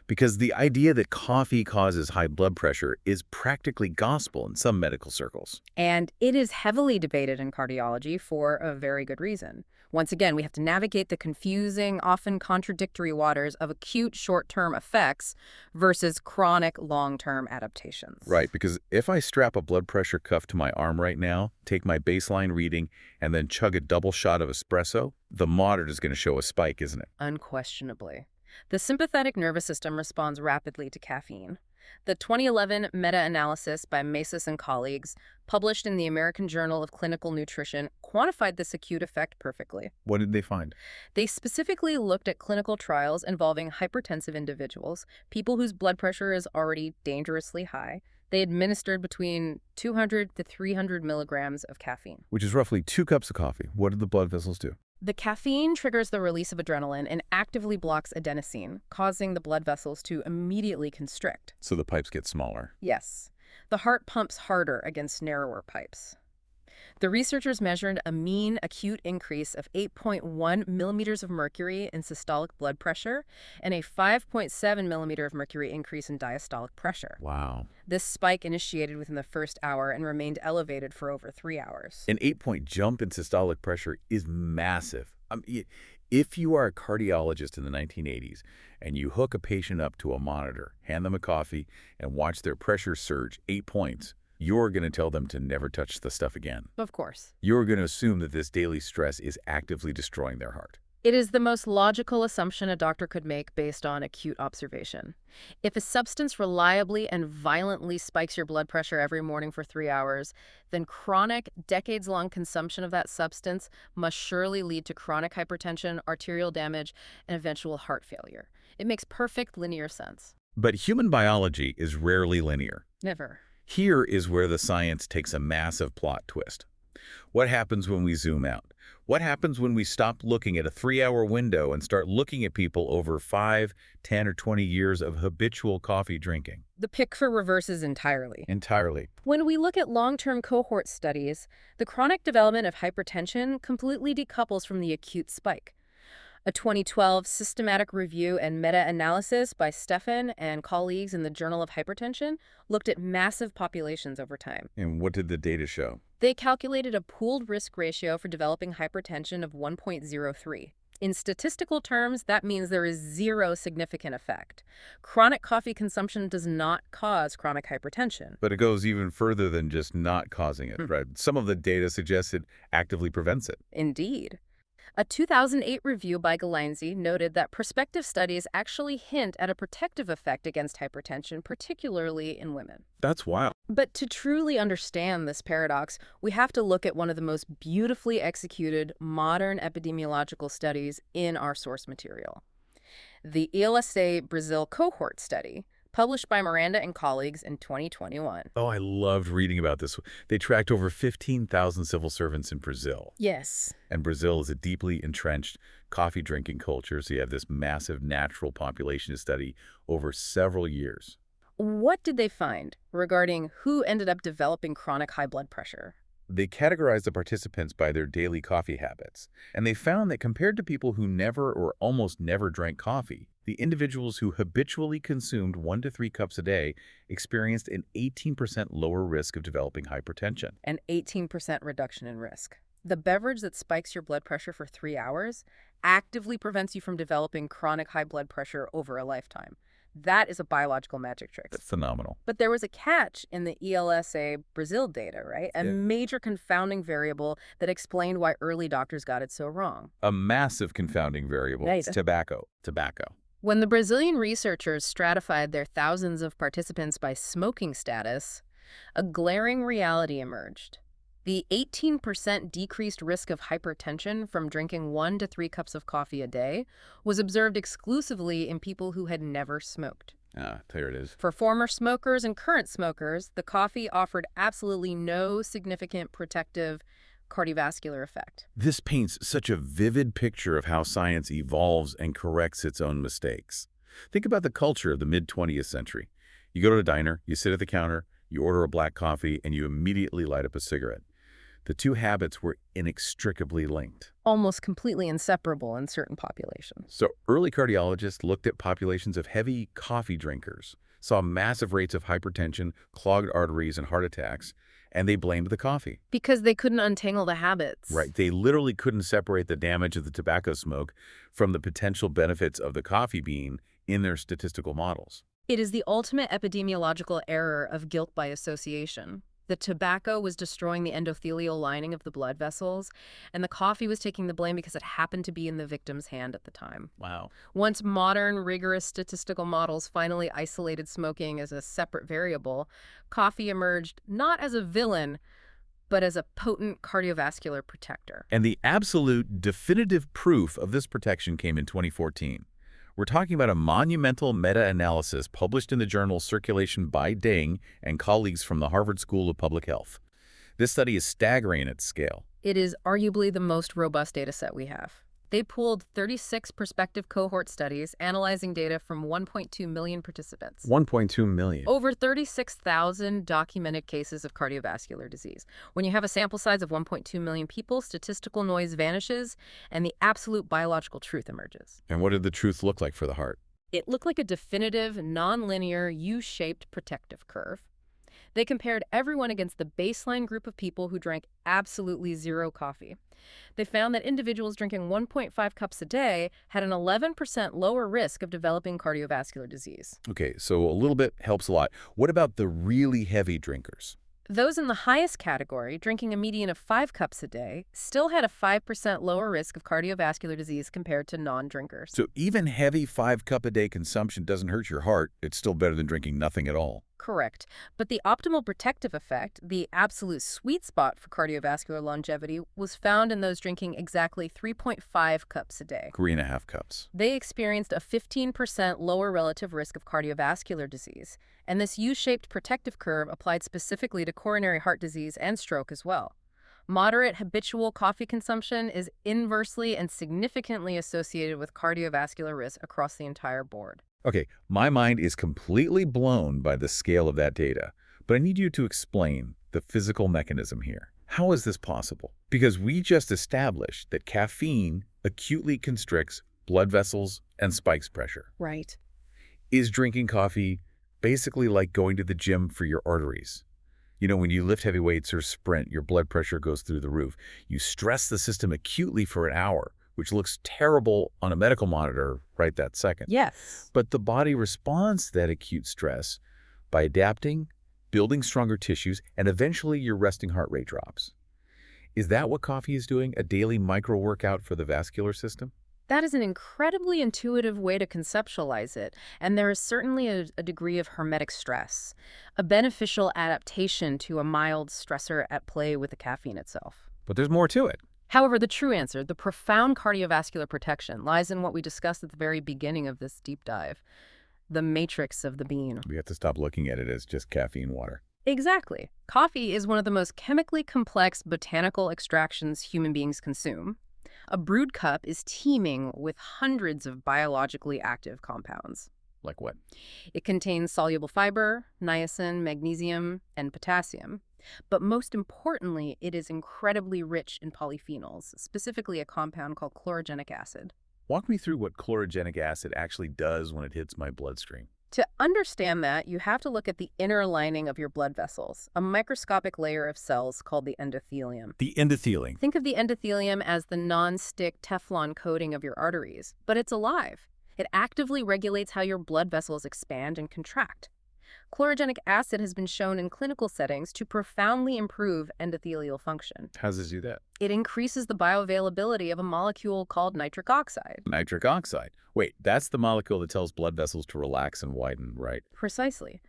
[SPEAKER 1] because the idea that coffee causes high blood pressure is practically gospel in some medical circles.
[SPEAKER 2] And it is heavily debated in cardiology for a very good reason. Once again, we have to navigate the confusing, often contradictory waters of acute short-term effects versus chronic long-term adaptations.
[SPEAKER 1] Right, because if I strap a blood pressure cuff to my arm right now, take my baseline reading, and then chug a double shot of espresso, the monitor is going to show a spike, isn't it?
[SPEAKER 2] Unquestionably. The sympathetic nervous system responds rapidly to caffeine. The 2011 meta-analysis by Masis and colleagues, published in the American Journal of Clinical Nutrition, quantified this acute effect perfectly.
[SPEAKER 1] What did they find?
[SPEAKER 2] They specifically looked at clinical trials involving hypertensive individuals, people whose blood pressure is already dangerously high. They administered between 200 to 300 milligrams of caffeine.
[SPEAKER 1] Which is roughly 2 cups of coffee. What did the blood vessels do?
[SPEAKER 2] The caffeine triggers the release of adrenaline and actively blocks adenosine, causing the blood vessels to immediately constrict.
[SPEAKER 1] So the pipes get smaller.
[SPEAKER 2] Yes, the heart pumps harder against narrower pipes. The researchers measured a mean acute increase of 8.1 millimeters of mercury in systolic blood pressure and a 5.7 millimeter of mercury increase in diastolic pressure.
[SPEAKER 1] Wow.
[SPEAKER 2] This spike initiated within the first hour and remained elevated for over 3 hours.
[SPEAKER 1] An 8-point jump in systolic pressure is massive. If you are a cardiologist in the 1980s and you hook a patient up to a monitor, hand them a coffee, and watch their pressure surge 8 points, you're going to tell them to never touch the stuff again.
[SPEAKER 2] Of course.
[SPEAKER 1] You're going to assume that this daily stress is actively destroying their heart.
[SPEAKER 2] It is the most logical assumption a doctor could make based on acute observation. If a substance reliably and violently spikes your blood pressure every morning for 3 hours, then chronic, decades-long consumption of that substance must surely lead to chronic hypertension, arterial damage, and eventual heart failure. It makes perfect linear sense.
[SPEAKER 1] But human biology is rarely linear.
[SPEAKER 2] Never.
[SPEAKER 1] Here is where the science takes a massive plot twist. What happens when we zoom out? What happens when we stop looking at a 3-hour window and start looking at people over 5, 10, or 20 years of habitual coffee drinking?
[SPEAKER 2] The picture reverses entirely.
[SPEAKER 1] Entirely.
[SPEAKER 2] When we look at long-term cohort studies, the chronic development of hypertension completely decouples from the acute spike. A 2012 systematic review and meta-analysis by Stefan and colleagues in the Journal of Hypertension looked at massive populations over time.
[SPEAKER 1] And what did the data show?
[SPEAKER 2] They calculated a pooled risk ratio for developing hypertension of 1.03. In statistical terms, that means there is zero significant effect. Chronic coffee consumption does not cause chronic hypertension.
[SPEAKER 1] But it goes even further than just not causing it, right? Some of the data suggests it actively prevents it.
[SPEAKER 2] Indeed. A 2008 review by Galanzi noted that prospective studies actually hint at a protective effect against hypertension, particularly in women.
[SPEAKER 1] That's wild.
[SPEAKER 2] But to truly understand this paradox, we have to look at one of the most beautifully executed modern epidemiological studies in our source material. The ELSA Brazil cohort study, published by Miranda and colleagues in 2021.
[SPEAKER 1] Oh, I loved reading about this. They tracked over 15,000 civil servants in Brazil.
[SPEAKER 2] Yes.
[SPEAKER 1] And Brazil is a deeply entrenched coffee drinking culture, so you have this massive natural population to study over several years.
[SPEAKER 2] What did they find regarding who ended up developing chronic high blood pressure?
[SPEAKER 1] They categorized the participants by their daily coffee habits, and they found that compared to people who never or almost never drank coffee, the individuals who habitually consumed 1 to 3 cups a day experienced an 18% lower risk of developing hypertension.
[SPEAKER 2] An 18% reduction in risk. The beverage that spikes your blood pressure for 3 hours actively prevents you from developing chronic high blood pressure over a lifetime. That is a biological magic trick.
[SPEAKER 1] That's phenomenal.
[SPEAKER 2] But there was a catch in the ELSA Brazil data, right? A major confounding variable that explained why early doctors got it so wrong.
[SPEAKER 1] A massive confounding variable.
[SPEAKER 2] Right.
[SPEAKER 1] It's tobacco.
[SPEAKER 2] When the Brazilian researchers stratified their thousands of participants by smoking status, a glaring reality emerged. The 18% decreased risk of hypertension from drinking 1 to 3 cups of coffee a day was observed exclusively in people who had never smoked.
[SPEAKER 1] Ah, there it is.
[SPEAKER 2] For former smokers and current smokers, the coffee offered absolutely no significant protective cardiovascular effect.
[SPEAKER 1] This paints such a vivid picture of how science evolves and corrects its own mistakes. Think about the culture of the mid-20th century. You go to a diner, you sit at the counter, you order a black coffee, and you immediately light up a cigarette. The two habits were inextricably linked.
[SPEAKER 2] Almost completely inseparable in certain populations.
[SPEAKER 1] So early cardiologists looked at populations of heavy coffee drinkers, saw massive rates of hypertension, clogged arteries, and heart attacks, and they blamed the coffee.
[SPEAKER 2] Because they couldn't untangle the habits.
[SPEAKER 1] Right. They literally couldn't separate the damage of the tobacco smoke from the potential benefits of the coffee bean in their statistical models.
[SPEAKER 2] It is the ultimate epidemiological error of guilt by association. The tobacco was destroying the endothelial lining of the blood vessels, and the coffee was taking the blame because it happened to be in the victim's hand at the time.
[SPEAKER 1] Wow.
[SPEAKER 2] Once modern, rigorous statistical models finally isolated smoking as a separate variable, coffee emerged not as a villain, but as a potent cardiovascular protector.
[SPEAKER 1] And the absolute definitive proof of this protection came in 2014. We're talking about a monumental meta-analysis published in the journal Circulation by Deng and colleagues from the Harvard School of Public Health. This study is staggering in its scale.
[SPEAKER 2] It is arguably the most robust data set we have. They pooled 36 prospective cohort studies analyzing data from 1.2 million participants.
[SPEAKER 1] 1.2 million.
[SPEAKER 2] Over 36,000 documented cases of cardiovascular disease. When you have a sample size of 1.2 million people, statistical noise vanishes and the absolute biological truth emerges.
[SPEAKER 1] And what did the truth look like for the heart?
[SPEAKER 2] It looked like a definitive, nonlinear, U-shaped protective curve. They compared everyone against the baseline group of people who drank absolutely zero coffee. They found that individuals drinking 1.5 cups a day had an 11% lower risk of developing cardiovascular disease.
[SPEAKER 1] Okay, so a little bit helps a lot. What about the really heavy drinkers?
[SPEAKER 2] Those in the highest category, drinking a median of 5 cups a day, still had a 5% lower risk of cardiovascular disease compared to non-drinkers.
[SPEAKER 1] So even heavy 5-cup-a-day consumption doesn't hurt your heart. It's still better than drinking nothing at all.
[SPEAKER 2] Correct. But the optimal protective effect, the absolute sweet spot for cardiovascular longevity, was found in those drinking exactly 3.5 cups a day.
[SPEAKER 1] 3.5 cups.
[SPEAKER 2] They experienced a 15% lower relative risk of cardiovascular disease, and this U-shaped protective curve applied specifically to coronary heart disease and stroke as well. Moderate habitual coffee consumption is inversely and significantly associated with cardiovascular risk across the entire board.
[SPEAKER 1] Okay, my mind is completely blown by the scale of that data, but I need you to explain the physical mechanism here. How is this possible? Because we just established that caffeine acutely constricts blood vessels and spikes pressure.
[SPEAKER 2] Right.
[SPEAKER 1] Is drinking coffee basically like going to the gym for your arteries? You know, when you lift heavy weights or sprint, your blood pressure goes through the roof. You stress the system acutely for an hour, which looks terrible on a medical monitor right that second.
[SPEAKER 2] Yes.
[SPEAKER 1] But the body responds to that acute stress by adapting, building stronger tissues, and eventually your resting heart rate drops. Is that what coffee is doing? A daily micro-workout for the vascular system?
[SPEAKER 2] That is an incredibly intuitive way to conceptualize it, and there is certainly a degree of hermetic stress, a beneficial adaptation to a mild stressor at play with the caffeine itself.
[SPEAKER 1] But there's more to it.
[SPEAKER 2] However, the true answer, the profound cardiovascular protection, lies in what we discussed at the very beginning of this deep dive, the matrix of the bean.
[SPEAKER 1] We have to stop looking at it as just caffeine water.
[SPEAKER 2] Exactly. Coffee is one of the most chemically complex botanical extractions human beings consume. A brewed cup is teeming with hundreds of biologically active compounds.
[SPEAKER 1] Like what?
[SPEAKER 2] It contains soluble fiber, niacin, magnesium, and potassium. But most importantly, it is incredibly rich in polyphenols, specifically a compound called chlorogenic acid.
[SPEAKER 1] Walk me through what chlorogenic acid actually does when it hits my bloodstream.
[SPEAKER 2] To understand that, you have to look at the inner lining of your blood vessels, a microscopic layer of cells called the endothelium.
[SPEAKER 1] The endothelium.
[SPEAKER 2] Think of the endothelium as the non-stick Teflon coating of your arteries, but it's alive. It actively regulates how your blood vessels expand and contract. Chlorogenic acid has been shown in clinical settings to profoundly improve endothelial function.
[SPEAKER 1] How does it do that?
[SPEAKER 2] It increases the bioavailability of a molecule called nitric oxide.
[SPEAKER 1] Nitric oxide. Wait, that's the molecule that tells blood vessels to relax and widen, right?
[SPEAKER 2] Precisely.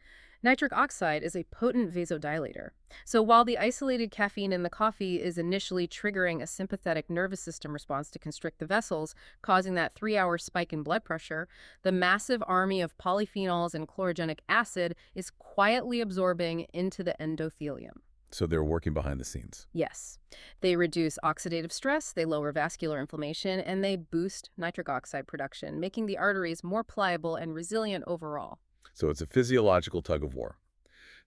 [SPEAKER 2] Nitric oxide is a potent vasodilator. So while the isolated caffeine in the coffee is initially triggering a sympathetic nervous system response to constrict the vessels, causing that 3-hour spike in blood pressure, the massive army of polyphenols and chlorogenic acid is quietly absorbing into the endothelium.
[SPEAKER 1] So they're working behind the scenes.
[SPEAKER 2] Yes. They reduce oxidative stress, they lower vascular inflammation, and they boost nitric oxide production, making the arteries more pliable and resilient overall.
[SPEAKER 1] So it's a physiological tug of war.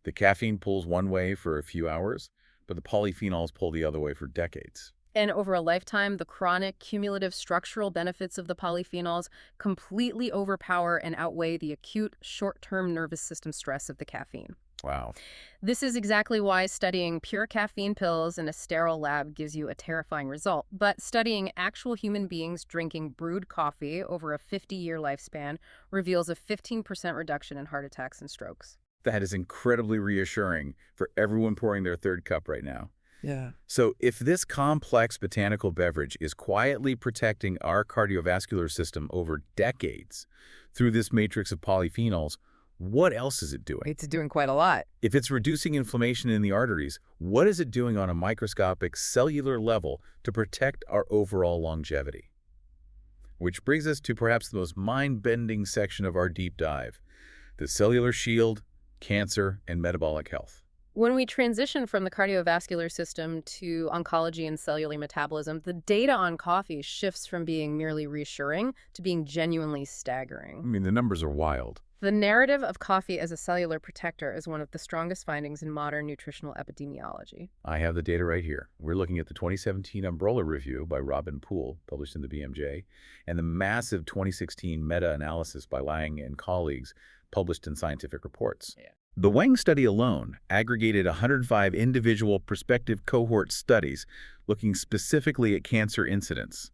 [SPEAKER 1] The caffeine pulls one way for a few hours, but the polyphenols pull the other way for decades.
[SPEAKER 2] And over a lifetime, the chronic, cumulative structural benefits of the polyphenols completely overpower and outweigh the acute, short-term nervous system stress of the caffeine.
[SPEAKER 1] Wow.
[SPEAKER 2] This is exactly why studying pure caffeine pills in a sterile lab gives you a terrifying result. But studying actual human beings drinking brewed coffee over a 50-year lifespan reveals a 15% reduction in heart attacks and strokes.
[SPEAKER 1] That is incredibly reassuring for everyone pouring their third cup right now.
[SPEAKER 3] Yeah.
[SPEAKER 1] So if this complex botanical beverage is quietly protecting our cardiovascular system over decades through this matrix of polyphenols, what else is it doing?
[SPEAKER 3] It's doing quite a lot.
[SPEAKER 1] If it's reducing inflammation in the arteries, what is it doing on a microscopic cellular level to protect our overall longevity? Which brings us to perhaps the most mind-bending section of our deep dive, the cellular shield, cancer, and metabolic health.
[SPEAKER 2] When we transition from the cardiovascular system to oncology and cellular metabolism, the data on coffee shifts from being merely reassuring to being genuinely staggering.
[SPEAKER 1] I mean, the numbers are wild.
[SPEAKER 2] The narrative of coffee as a cellular protector is one of the strongest findings in modern nutritional epidemiology.
[SPEAKER 1] I have the data right here. We're looking at the 2017 Umbrella Review by Robin Poole, published in the BMJ, and the massive 2016 meta-analysis by Lang and colleagues, published in Scientific Reports.
[SPEAKER 3] Yeah.
[SPEAKER 1] The Wang study alone aggregated 105 individual prospective cohort studies looking specifically at cancer incidence.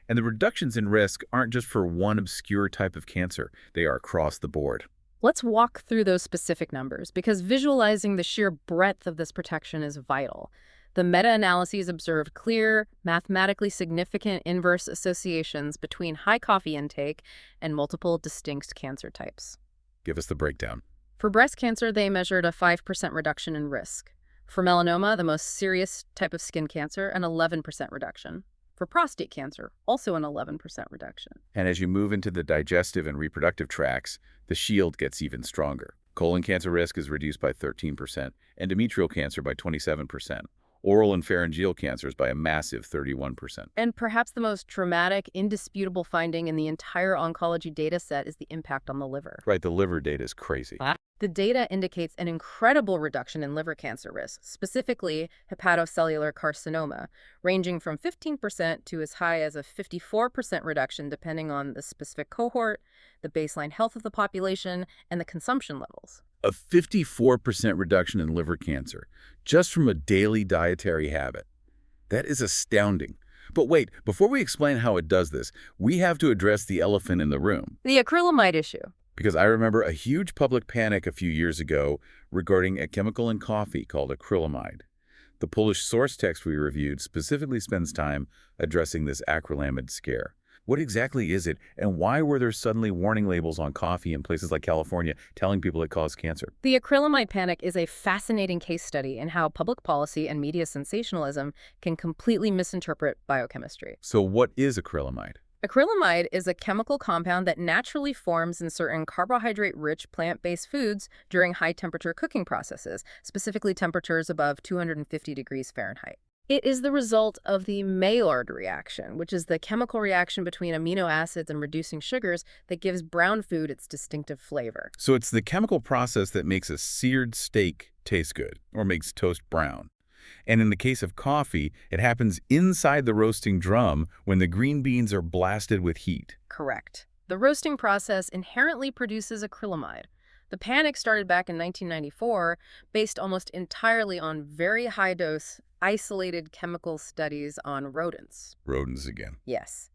[SPEAKER 1] And the reductions in risk aren't just for one obscure type of cancer. They are across the board.
[SPEAKER 2] Let's walk through those specific numbers, because visualizing the sheer breadth of this protection is vital. The meta-analyses observed clear, mathematically significant inverse associations between high coffee intake and multiple distinct cancer types.
[SPEAKER 1] Give us the breakdown.
[SPEAKER 2] For breast cancer, they measured a 5% reduction in risk. For melanoma, the most serious type of skin cancer, an 11% reduction. For prostate cancer, also an 11% reduction.
[SPEAKER 1] And as you move into the digestive and reproductive tracts, the shield gets even stronger. Colon cancer risk is reduced by 13%, endometrial cancer by 27%, oral and pharyngeal cancers by a massive 31%.
[SPEAKER 2] And perhaps the most dramatic, indisputable finding in the entire oncology data set is the impact on the liver.
[SPEAKER 1] Right, the liver data is crazy.
[SPEAKER 2] The data indicates an incredible reduction in liver cancer risk, specifically hepatocellular carcinoma, ranging from 15% to as high as a 54% reduction depending on the specific cohort, the baseline health of the population, and the consumption levels.
[SPEAKER 1] A 54% reduction in liver cancer, just from a daily dietary habit. That is astounding. But wait, before we explain how it does this, we have to address the elephant in the room.
[SPEAKER 2] The acrylamide issue.
[SPEAKER 1] Because I remember a huge public panic a few years ago regarding a chemical in coffee called acrylamide. The Polish source text we reviewed specifically spends time addressing this acrylamide scare. What exactly is it, and why were there suddenly warning labels on coffee in places like California telling people it caused cancer?
[SPEAKER 2] The acrylamide panic is a fascinating case study in how public policy and media sensationalism can completely misinterpret biochemistry.
[SPEAKER 1] So what is acrylamide?
[SPEAKER 2] Acrylamide is a chemical compound that naturally forms in certain carbohydrate-rich plant-based foods during high-temperature cooking processes, specifically temperatures above 250 degrees Fahrenheit. It is the result of the Maillard reaction, which is the chemical reaction between amino acids and reducing sugars that gives brown food its distinctive flavor.
[SPEAKER 1] So it's the chemical process that makes a seared steak taste good, or makes toast brown. And in the case of coffee, it happens inside the roasting drum when the green beans are blasted with heat.
[SPEAKER 2] Correct. The roasting process inherently produces acrylamide. The panic started back in 1994, based almost entirely on very high-dose, isolated chemical studies on rodents.
[SPEAKER 1] Rodents again.
[SPEAKER 2] Yes.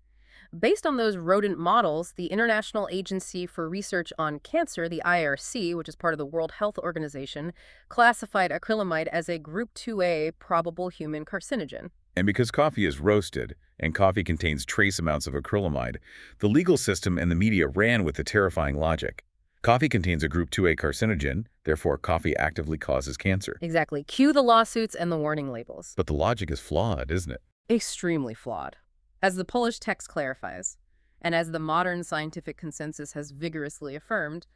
[SPEAKER 2] Based on those rodent models, the International Agency for Research on Cancer, the IRC, which is part of the World Health Organization, classified acrylamide as a Group 2A probable human carcinogen.
[SPEAKER 1] And because coffee is roasted, and coffee contains trace amounts of acrylamide, the legal system and the media ran with the terrifying logic. Coffee contains a Group 2A carcinogen, therefore coffee actively causes cancer.
[SPEAKER 2] Exactly. Cue the lawsuits and the warning labels.
[SPEAKER 1] But the logic is flawed, isn't it?
[SPEAKER 2] Extremely flawed. As the Polish text clarifies, and as the modern scientific consensus has vigorously affirmed,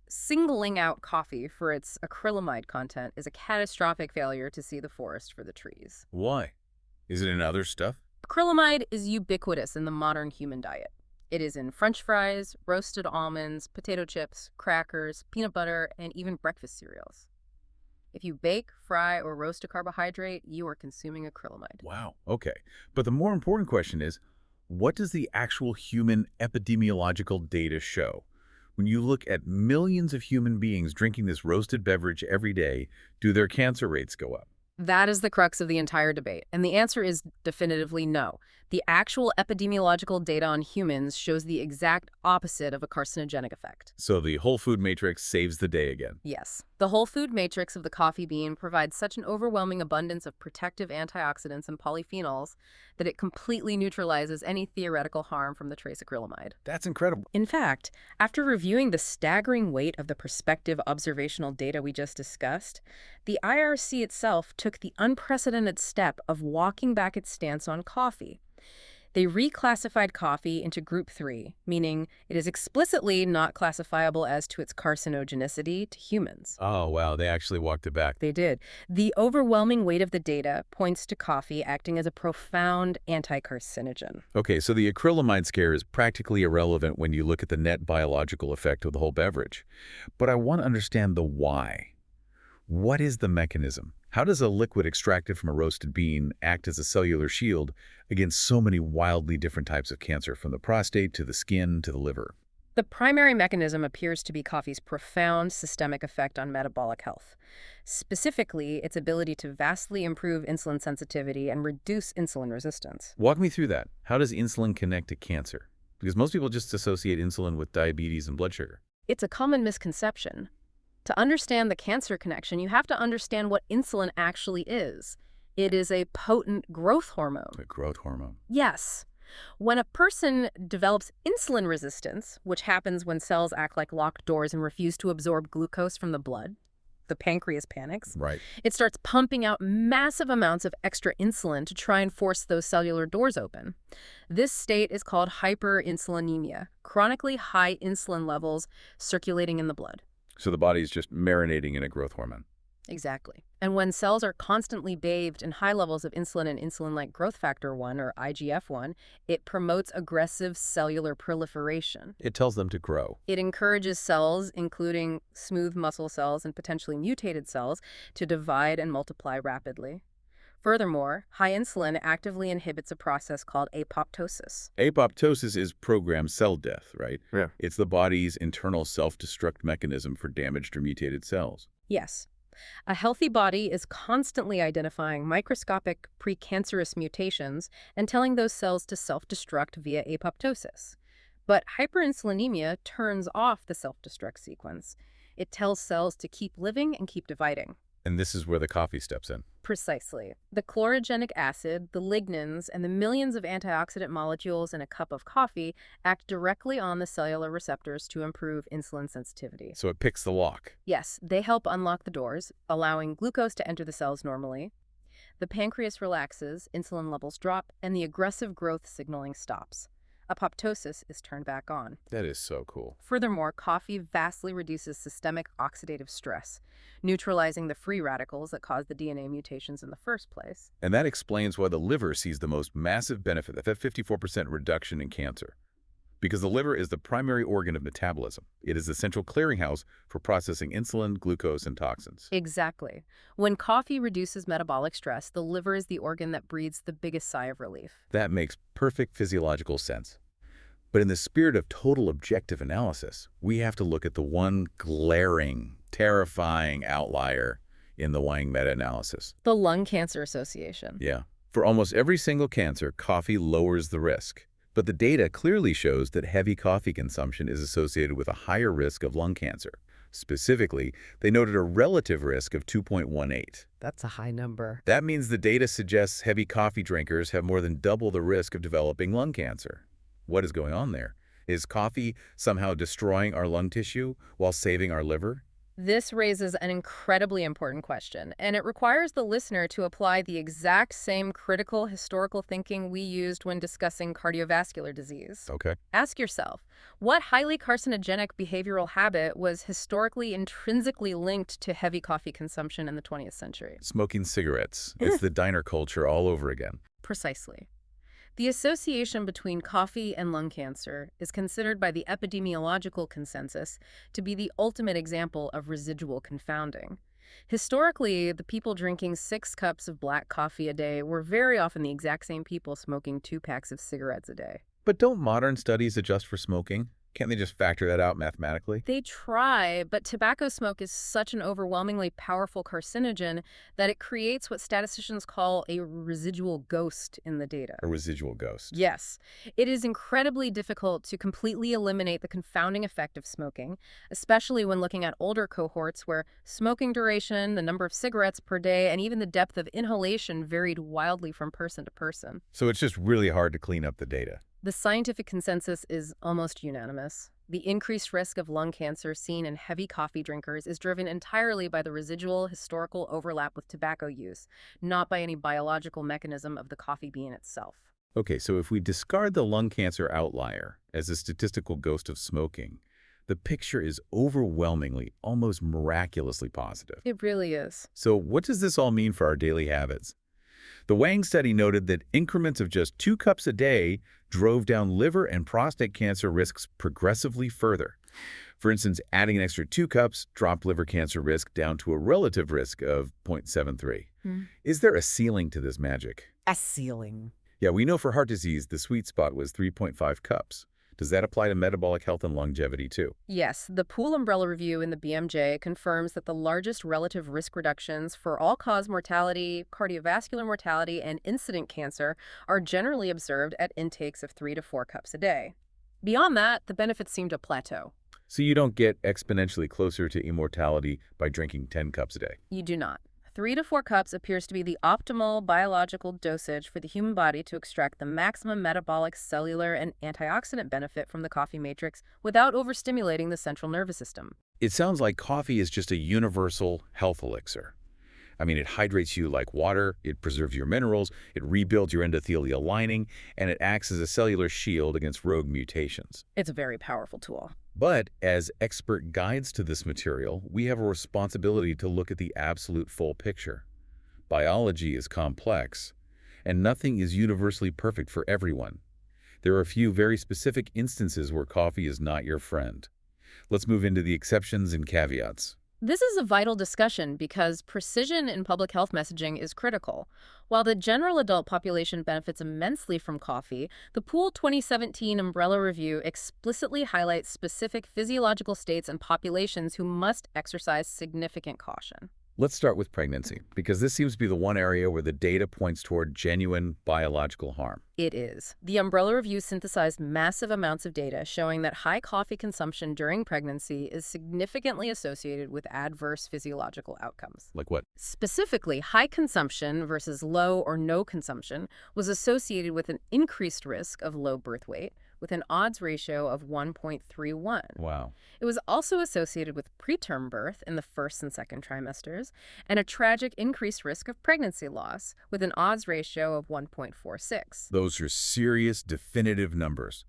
[SPEAKER 2] singling out coffee for its acrylamide content is a catastrophic failure to see the forest for the trees.
[SPEAKER 1] Why? Is it in other stuff?
[SPEAKER 2] Acrylamide is ubiquitous in the modern human diet. It is in French fries, roasted almonds, potato chips, crackers, peanut butter, and even breakfast cereals. If you bake, fry, or roast a carbohydrate, you are consuming acrylamide.
[SPEAKER 1] Wow, okay. But the more important question is, what does the actual human epidemiological data show? When you look at millions of human beings drinking this roasted beverage every day, do their cancer rates go up?
[SPEAKER 2] That is the crux of the entire debate, and the answer is definitively no. The actual epidemiological data on humans shows the exact opposite of a carcinogenic effect.
[SPEAKER 1] So the whole food matrix saves the day again.
[SPEAKER 2] Yes. The whole food matrix of the coffee bean provides such an overwhelming abundance of protective antioxidants and polyphenols that it completely neutralizes any theoretical harm from the trace acrylamide.
[SPEAKER 1] That's incredible.
[SPEAKER 2] In fact, after reviewing the staggering weight of the prospective observational data we just discussed, the IRC itself took the unprecedented step of walking back its stance on coffee. They reclassified coffee into Group 3, meaning it is explicitly not classifiable as to its carcinogenicity to humans.
[SPEAKER 1] Oh, wow, they actually walked it back.
[SPEAKER 2] They did. The overwhelming weight of the data points to coffee acting as a profound anti-carcinogen.
[SPEAKER 1] Okay, so the acrylamide scare is practically irrelevant when you look at the net biological effect of the whole beverage. But I want to understand the why. What is the mechanism? How does a liquid extracted from a roasted bean act as a cellular shield against so many wildly different types of cancer, from the prostate to the skin to the liver?
[SPEAKER 2] The primary mechanism appears to be coffee's profound systemic effect on metabolic health. Specifically, its ability to vastly improve insulin sensitivity and reduce insulin resistance.
[SPEAKER 1] Walk me through that. How does insulin connect to cancer? Because most people just associate insulin with diabetes and blood sugar.
[SPEAKER 2] It's a common misconception. To understand the cancer connection, you have to understand what insulin actually is. It is a potent growth hormone.
[SPEAKER 1] A growth hormone.
[SPEAKER 2] Yes. When a person develops insulin resistance, which happens when cells act like locked doors and refuse to absorb glucose from the blood, the pancreas panics.
[SPEAKER 1] Right.
[SPEAKER 2] It starts pumping out massive amounts of extra insulin to try and force those cellular doors open. This state is called hyperinsulinemia, chronically high insulin levels circulating in the blood.
[SPEAKER 1] So the body is just marinating in a growth hormone.
[SPEAKER 2] Exactly. And when cells are constantly bathed in high levels of insulin and insulin-like growth factor 1, or IGF-1, it promotes aggressive cellular proliferation.
[SPEAKER 1] It tells them to grow.
[SPEAKER 2] It encourages cells, including smooth muscle cells and potentially mutated cells, to divide and multiply rapidly. Furthermore, high insulin actively inhibits a process called apoptosis.
[SPEAKER 1] Apoptosis is programmed cell death, right?
[SPEAKER 3] Yeah.
[SPEAKER 1] It's the body's internal self-destruct mechanism for damaged or mutated cells.
[SPEAKER 2] Yes. A healthy body is constantly identifying microscopic precancerous mutations and telling those cells to self-destruct via apoptosis. But hyperinsulinemia turns off the self-destruct sequence. It tells cells to keep living and keep dividing.
[SPEAKER 1] And this is where the coffee steps in.
[SPEAKER 2] Precisely. The chlorogenic acid, the lignans, and the millions of antioxidant molecules in a cup of coffee act directly on the cellular receptors to improve insulin sensitivity.
[SPEAKER 1] So it picks the lock.
[SPEAKER 2] Yes, they help unlock the doors, allowing glucose to enter the cells normally. The pancreas relaxes, insulin levels drop, and the aggressive growth signaling stops. Apoptosis is turned back on.
[SPEAKER 1] That is so cool.
[SPEAKER 2] Furthermore, coffee vastly reduces systemic oxidative stress, neutralizing the free radicals that cause the DNA mutations in the first place.
[SPEAKER 1] And that explains why the liver sees the most massive benefit, that 54% reduction in cancer. Because the liver is the primary organ of metabolism. It is the central clearinghouse for processing insulin, glucose, and toxins.
[SPEAKER 2] Exactly. When coffee reduces metabolic stress, the liver is the organ that breathes the biggest sigh of relief.
[SPEAKER 1] That makes perfect physiological sense. But in the spirit of total objective analysis, we have to look at the one glaring, terrifying outlier in the Wang meta-analysis.
[SPEAKER 2] The Lung Cancer Association.
[SPEAKER 1] Yeah. For almost every single cancer, coffee lowers the risk. But the data clearly shows that heavy coffee consumption is associated with a higher risk of lung cancer. Specifically, they noted a relative risk of 2.18.
[SPEAKER 3] That's a high number.
[SPEAKER 1] That means the data suggests heavy coffee drinkers have more than double the risk of developing lung cancer. What is going on there? Is coffee somehow destroying our lung tissue while saving our liver?
[SPEAKER 2] This raises an incredibly important question, and it requires the listener to apply the exact same critical historical thinking we used when discussing cardiovascular disease.
[SPEAKER 1] Okay.
[SPEAKER 2] Ask yourself, what highly carcinogenic behavioral habit was historically intrinsically linked to heavy coffee consumption in the 20th century?
[SPEAKER 1] Smoking cigarettes. It's the diner culture all over again.
[SPEAKER 2] Precisely. The association between coffee and lung cancer is considered by the epidemiological consensus to be the ultimate example of residual confounding. Historically, the people drinking 6 cups of black coffee a day were very often the exact same people smoking 2 packs of cigarettes a day.
[SPEAKER 1] But don't modern studies adjust for smoking? Can't they just factor that out mathematically?
[SPEAKER 2] They try, but tobacco smoke is such an overwhelmingly powerful carcinogen that it creates what statisticians call a residual ghost in the data.
[SPEAKER 1] A residual ghost.
[SPEAKER 2] Yes, it is incredibly difficult to completely eliminate the confounding effect of smoking, especially when looking at older cohorts where smoking duration, the number of cigarettes per day, and even the depth of inhalation varied wildly from person to person.
[SPEAKER 1] So it's just really hard to clean up the data.
[SPEAKER 2] The scientific consensus is almost unanimous. The increased risk of lung cancer seen in heavy coffee drinkers is driven entirely by the residual historical overlap with tobacco use, not by any biological mechanism of the coffee bean itself.
[SPEAKER 1] Okay, so if we discard the lung cancer outlier as a statistical ghost of smoking, the picture is overwhelmingly, almost miraculously positive.
[SPEAKER 2] It really is.
[SPEAKER 1] So what does this all mean for our daily habits? The Wang study noted that increments of just 2 cups a day drove down liver and prostate cancer risks progressively further. For instance, adding an extra 2 cups dropped liver cancer risk down to a relative risk of 0.73. Is there a ceiling to this magic?
[SPEAKER 3] A ceiling.
[SPEAKER 1] Yeah, we know for heart disease, the sweet spot was 3.5 cups. Does that apply to metabolic health and longevity too?
[SPEAKER 2] Yes, the pool umbrella review in the BMJ confirms that the largest relative risk reductions for all-cause mortality, cardiovascular mortality, and incident cancer are generally observed at intakes of 3 to 4 cups a day. Beyond that, the benefits seem to plateau.
[SPEAKER 1] So you don't get exponentially closer to immortality by drinking 10 cups a day?
[SPEAKER 2] You do not. 3 to 4 cups appears to be the optimal biological dosage for the human body to extract the maximum metabolic, cellular, and antioxidant benefit from the coffee matrix without overstimulating the central nervous system.
[SPEAKER 1] It sounds like coffee is just a universal health elixir. I mean, it hydrates you like water, it preserves your minerals, it rebuilds your endothelial lining, and it acts as a cellular shield against rogue mutations.
[SPEAKER 2] It's a very powerful tool.
[SPEAKER 1] But as expert guides to this material, we have a responsibility to look at the absolute full picture. Biology is complex, and nothing is universally perfect for everyone. There are a few very specific instances where coffee is not your friend. Let's move into the exceptions and caveats.
[SPEAKER 2] This is a vital discussion because precision in public health messaging is critical. While the general adult population benefits immensely from coffee, the Pool 2017 Umbrella Review explicitly highlights specific physiological states and populations who must exercise significant caution.
[SPEAKER 1] Let's start with pregnancy, because this seems to be the one area where the data points toward genuine biological harm.
[SPEAKER 2] It is. The Umbrella Review synthesized massive amounts of data showing that high coffee consumption during pregnancy is significantly associated with adverse physiological outcomes.
[SPEAKER 1] Like what?
[SPEAKER 2] Specifically, high consumption versus low or no consumption was associated with an increased risk of low birth weight, with an odds ratio of 1.31.
[SPEAKER 1] Wow.
[SPEAKER 2] It was also associated with preterm birth in the first and second trimesters, and a tragic increased risk of pregnancy loss, with an odds ratio of 1.46.
[SPEAKER 1] Those are serious, definitive numbers.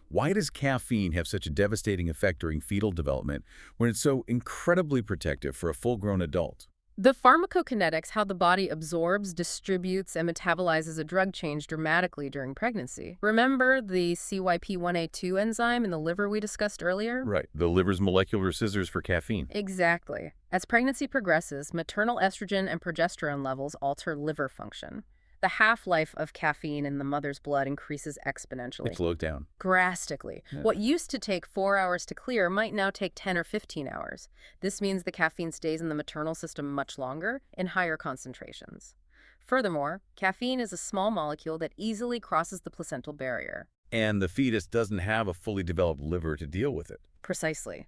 [SPEAKER 1] Why does caffeine have such a devastating effect during fetal development when it's so incredibly protective for a full-grown adult?
[SPEAKER 2] The pharmacokinetics, how the body absorbs, distributes, and metabolizes a drug, change dramatically during pregnancy. Remember the CYP1A2 enzyme in the liver we discussed earlier?
[SPEAKER 1] Right, the liver's molecular scissors for caffeine.
[SPEAKER 2] Exactly. As pregnancy progresses, maternal estrogen and progesterone levels alter liver function. The half-life of caffeine in the mother's blood increases exponentially.
[SPEAKER 1] It slowed down.
[SPEAKER 2] Drastically.
[SPEAKER 1] Yeah.
[SPEAKER 2] What used to take 4 hours to clear might now take 10 or 15 hours. This means the caffeine stays in the maternal system much longer, in higher concentrations. Furthermore, caffeine is a small molecule that easily crosses the placental barrier.
[SPEAKER 1] And the fetus doesn't have a fully developed liver to deal with it.
[SPEAKER 2] Precisely.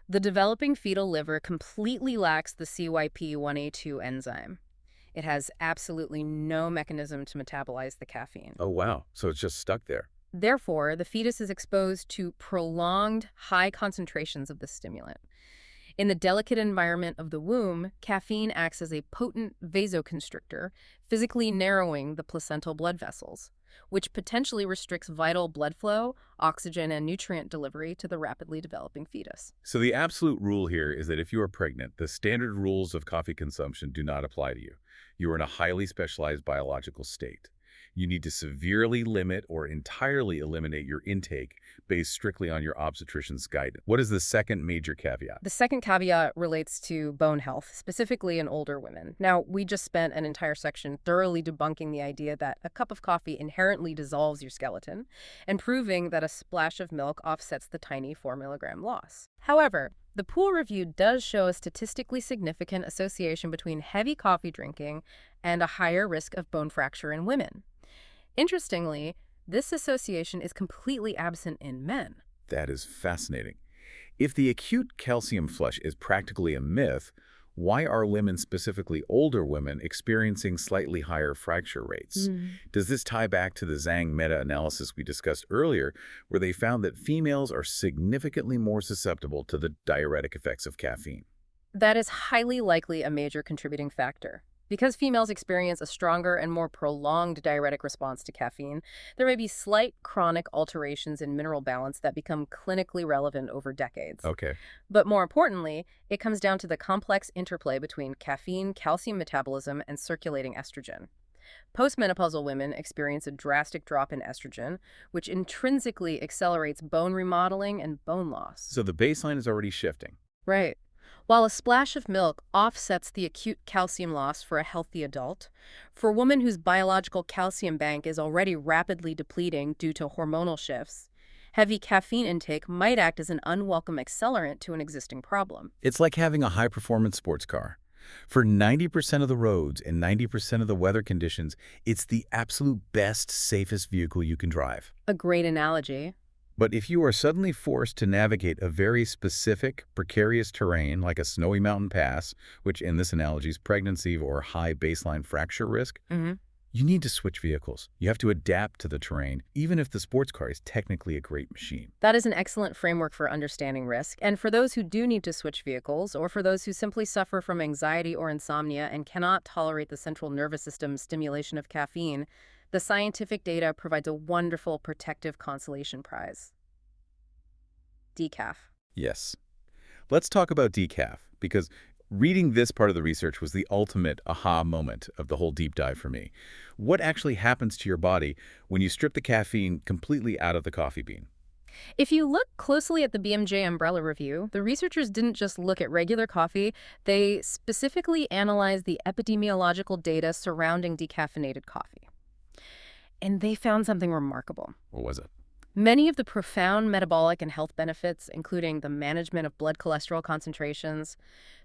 [SPEAKER 2] The developing fetal liver completely lacks the CYP1A2 enzyme. It has absolutely no mechanism to metabolize the caffeine.
[SPEAKER 1] Oh, wow. So it's just stuck there.
[SPEAKER 2] Therefore, the fetus is exposed to prolonged high concentrations of the stimulant. In the delicate environment of the womb, caffeine acts as a potent vasoconstrictor, physically narrowing the placental blood vessels, which potentially restricts vital blood flow, oxygen, and nutrient delivery to the rapidly developing fetus.
[SPEAKER 1] So the absolute rule here is that if you are pregnant, the standard rules of coffee consumption do not apply to you. You are in a highly specialized biological state. You need to severely limit or entirely eliminate your intake based strictly on your obstetrician's guidance. What is the second major caveat?
[SPEAKER 2] The second caveat relates to bone health, specifically in older women. Now, we just spent an entire section thoroughly debunking the idea that a cup of coffee inherently dissolves your skeleton and proving that a splash of milk offsets the tiny 4-milligram loss. However, the pool review does show a statistically significant association between heavy coffee drinking and a higher risk of bone fracture in women. Interestingly, this association is completely absent in men.
[SPEAKER 1] That is fascinating. If the acute calcium flush is practically a myth, why are women, specifically older women, experiencing slightly higher fracture rates? Does this tie back to the Zhang meta-analysis we discussed earlier, where they found that females are significantly more susceptible to the diuretic effects of caffeine?
[SPEAKER 2] That is highly likely a major contributing factor. Because females experience a stronger and more prolonged diuretic response to caffeine, there may be slight chronic alterations in mineral balance that become clinically relevant over decades.
[SPEAKER 1] Okay.
[SPEAKER 2] But more importantly, it comes down to the complex interplay between caffeine, calcium metabolism, and circulating estrogen. Postmenopausal women experience a drastic drop in estrogen, which intrinsically accelerates bone remodeling and bone loss.
[SPEAKER 1] So the baseline is already shifting.
[SPEAKER 2] Right. While a splash of milk offsets the acute calcium loss for a healthy adult, for a woman whose biological calcium bank is already rapidly depleting due to hormonal shifts, heavy caffeine intake might act as an unwelcome accelerant to an existing problem.
[SPEAKER 1] It's like having a high-performance sports car. For 90% of the roads and 90% of the weather conditions, it's the absolute best, safest vehicle you can drive.
[SPEAKER 2] A great analogy.
[SPEAKER 1] But if you are suddenly forced to navigate a very specific, precarious terrain like a snowy mountain pass, which in this analogy is pregnancy or high baseline fracture risk, you need to switch vehicles. You have to adapt to the terrain, even if the sports car is technically a great machine.
[SPEAKER 2] That is an excellent framework for understanding risk. And for those who do need to switch vehicles, or for those who simply suffer from anxiety or insomnia and cannot tolerate the central nervous system stimulation of caffeine, the scientific data provides a wonderful protective consolation prize. Decaf.
[SPEAKER 1] Yes. Let's talk about decaf, because reading this part of the research was the ultimate aha moment of the whole deep dive for me. What actually happens to your body when you strip the caffeine completely out of the coffee bean?
[SPEAKER 2] If you look closely at the BMJ Umbrella Review, the researchers didn't just look at regular coffee, they specifically analyzed the epidemiological data surrounding decaffeinated coffee. And they found something remarkable.
[SPEAKER 1] What was it?
[SPEAKER 2] Many of the profound metabolic and health benefits, including the management of blood cholesterol concentrations,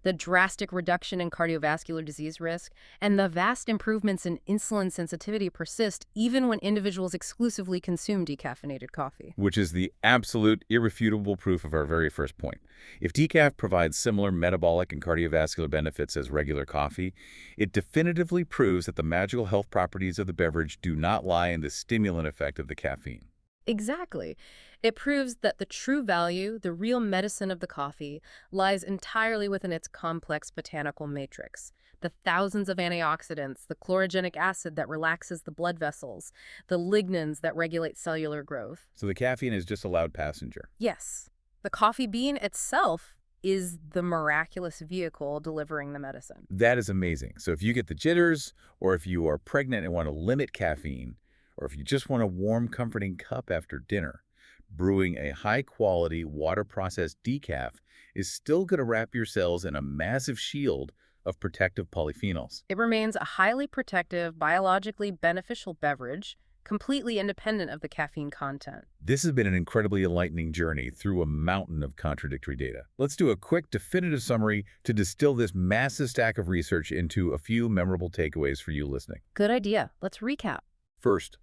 [SPEAKER 2] the drastic reduction in cardiovascular disease risk, and the vast improvements in insulin sensitivity persist even when individuals exclusively consume decaffeinated coffee.
[SPEAKER 1] Which is the absolute irrefutable proof of our very first point. If decaf provides similar metabolic and cardiovascular benefits as regular coffee, it definitively proves that the magical health properties of the beverage do not lie in the stimulant effect of the caffeine.
[SPEAKER 2] Exactly. It proves that the true value, the real medicine of the coffee, lies entirely within its complex botanical matrix. The thousands of antioxidants, the chlorogenic acid that relaxes the blood vessels, the lignans that regulate cellular growth.
[SPEAKER 1] So the caffeine is just a loud passenger.
[SPEAKER 2] Yes, the coffee bean itself is the miraculous vehicle delivering the medicine.
[SPEAKER 1] That is amazing. So if you get the jitters, or if you are pregnant and want to limit caffeine, or if you just want a warm, comforting cup after dinner, brewing a high-quality, water-processed decaf is still going to wrap your cells in a massive shield of protective polyphenols.
[SPEAKER 2] It remains a highly protective, biologically beneficial beverage, completely independent of the caffeine content.
[SPEAKER 1] This has been an incredibly enlightening journey through a mountain of contradictory data. Let's do a quick, definitive summary to distill this massive stack of research into a few memorable takeaways for you listening.
[SPEAKER 2] Good idea. Let's recap.
[SPEAKER 1] First,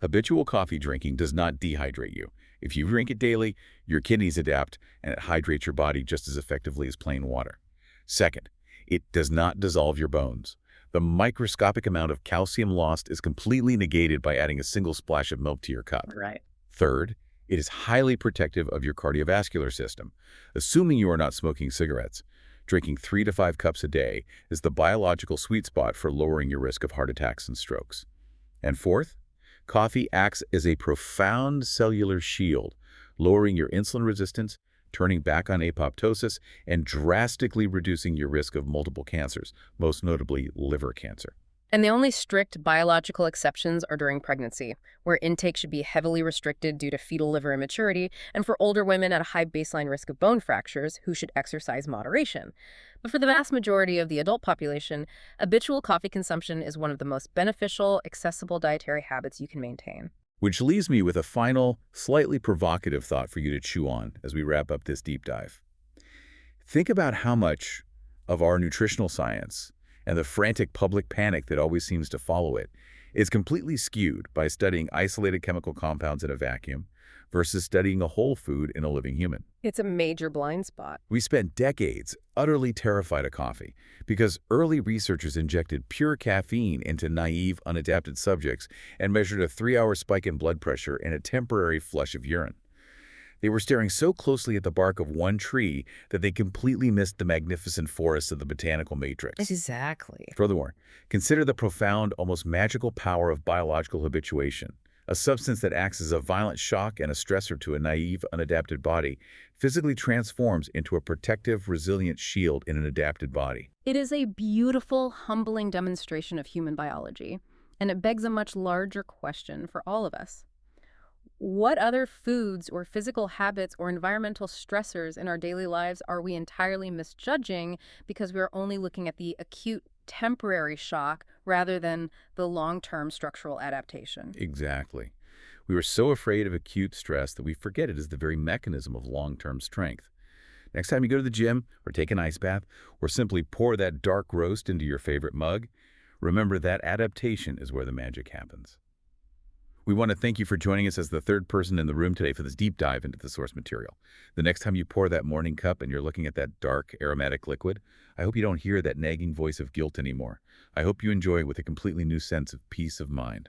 [SPEAKER 1] habitual coffee drinking does not dehydrate you. If you drink it daily, your kidneys adapt and it hydrates your body just as effectively as plain water. Second, it does not dissolve your bones. The microscopic amount of calcium lost is completely negated by adding a single splash of milk to your cup.
[SPEAKER 2] Right.
[SPEAKER 1] Third, it is highly protective of your cardiovascular system. Assuming you are not smoking cigarettes, drinking 3 to 5 cups a day is the biological sweet spot for lowering your risk of heart attacks and strokes. And fourth, coffee acts as a profound cellular shield, lowering your insulin resistance, turning back on apoptosis, and drastically reducing your risk of multiple cancers, most notably liver cancer.
[SPEAKER 2] And the only strict biological exceptions are during pregnancy, where intake should be heavily restricted due to fetal liver immaturity, and for older women at a high baseline risk of bone fractures who should exercise moderation. But for the vast majority of the adult population, habitual coffee consumption is one of the most beneficial, accessible dietary habits you can maintain.
[SPEAKER 1] Which leaves me with a final, slightly provocative thought for you to chew on as we wrap up this deep dive. Think about how much of our nutritional science and the frantic public panic that always seems to follow it is completely skewed by studying isolated chemical compounds in a vacuum versus studying a whole food in a living human.
[SPEAKER 2] It's a major blind spot.
[SPEAKER 1] We spent decades utterly terrified of coffee because early researchers injected pure caffeine into naive, unadapted subjects and measured a 3-hour spike in blood pressure and a temporary flush of urine. They were staring so closely at the bark of one tree that they completely missed the magnificent forests of the botanical matrix.
[SPEAKER 3] Exactly.
[SPEAKER 1] Furthermore, consider the profound, almost magical power of biological habituation. A substance that acts as a violent shock and a stressor to a naive, unadapted body physically transforms into a protective, resilient shield in an adapted body.
[SPEAKER 2] It is a beautiful, humbling demonstration of human biology, and it begs a much larger question for all of us. What other foods or physical habits or environmental stressors in our daily lives are we entirely misjudging because we are only looking at the acute temporary shock rather than the long-term structural adaptation?
[SPEAKER 1] Exactly. We were so afraid of acute stress that we forget it is the very mechanism of long-term strength. Next time you go to the gym or take an ice bath or simply pour that dark roast into your favorite mug, remember that adaptation is where the magic happens. We want to thank you for joining us as the third person in the room today for this deep dive into the source material. The next time you pour that morning cup and you're looking at that dark, aromatic liquid, I hope you don't hear that nagging voice of guilt anymore. I hope you enjoy it with a completely new sense of peace of mind.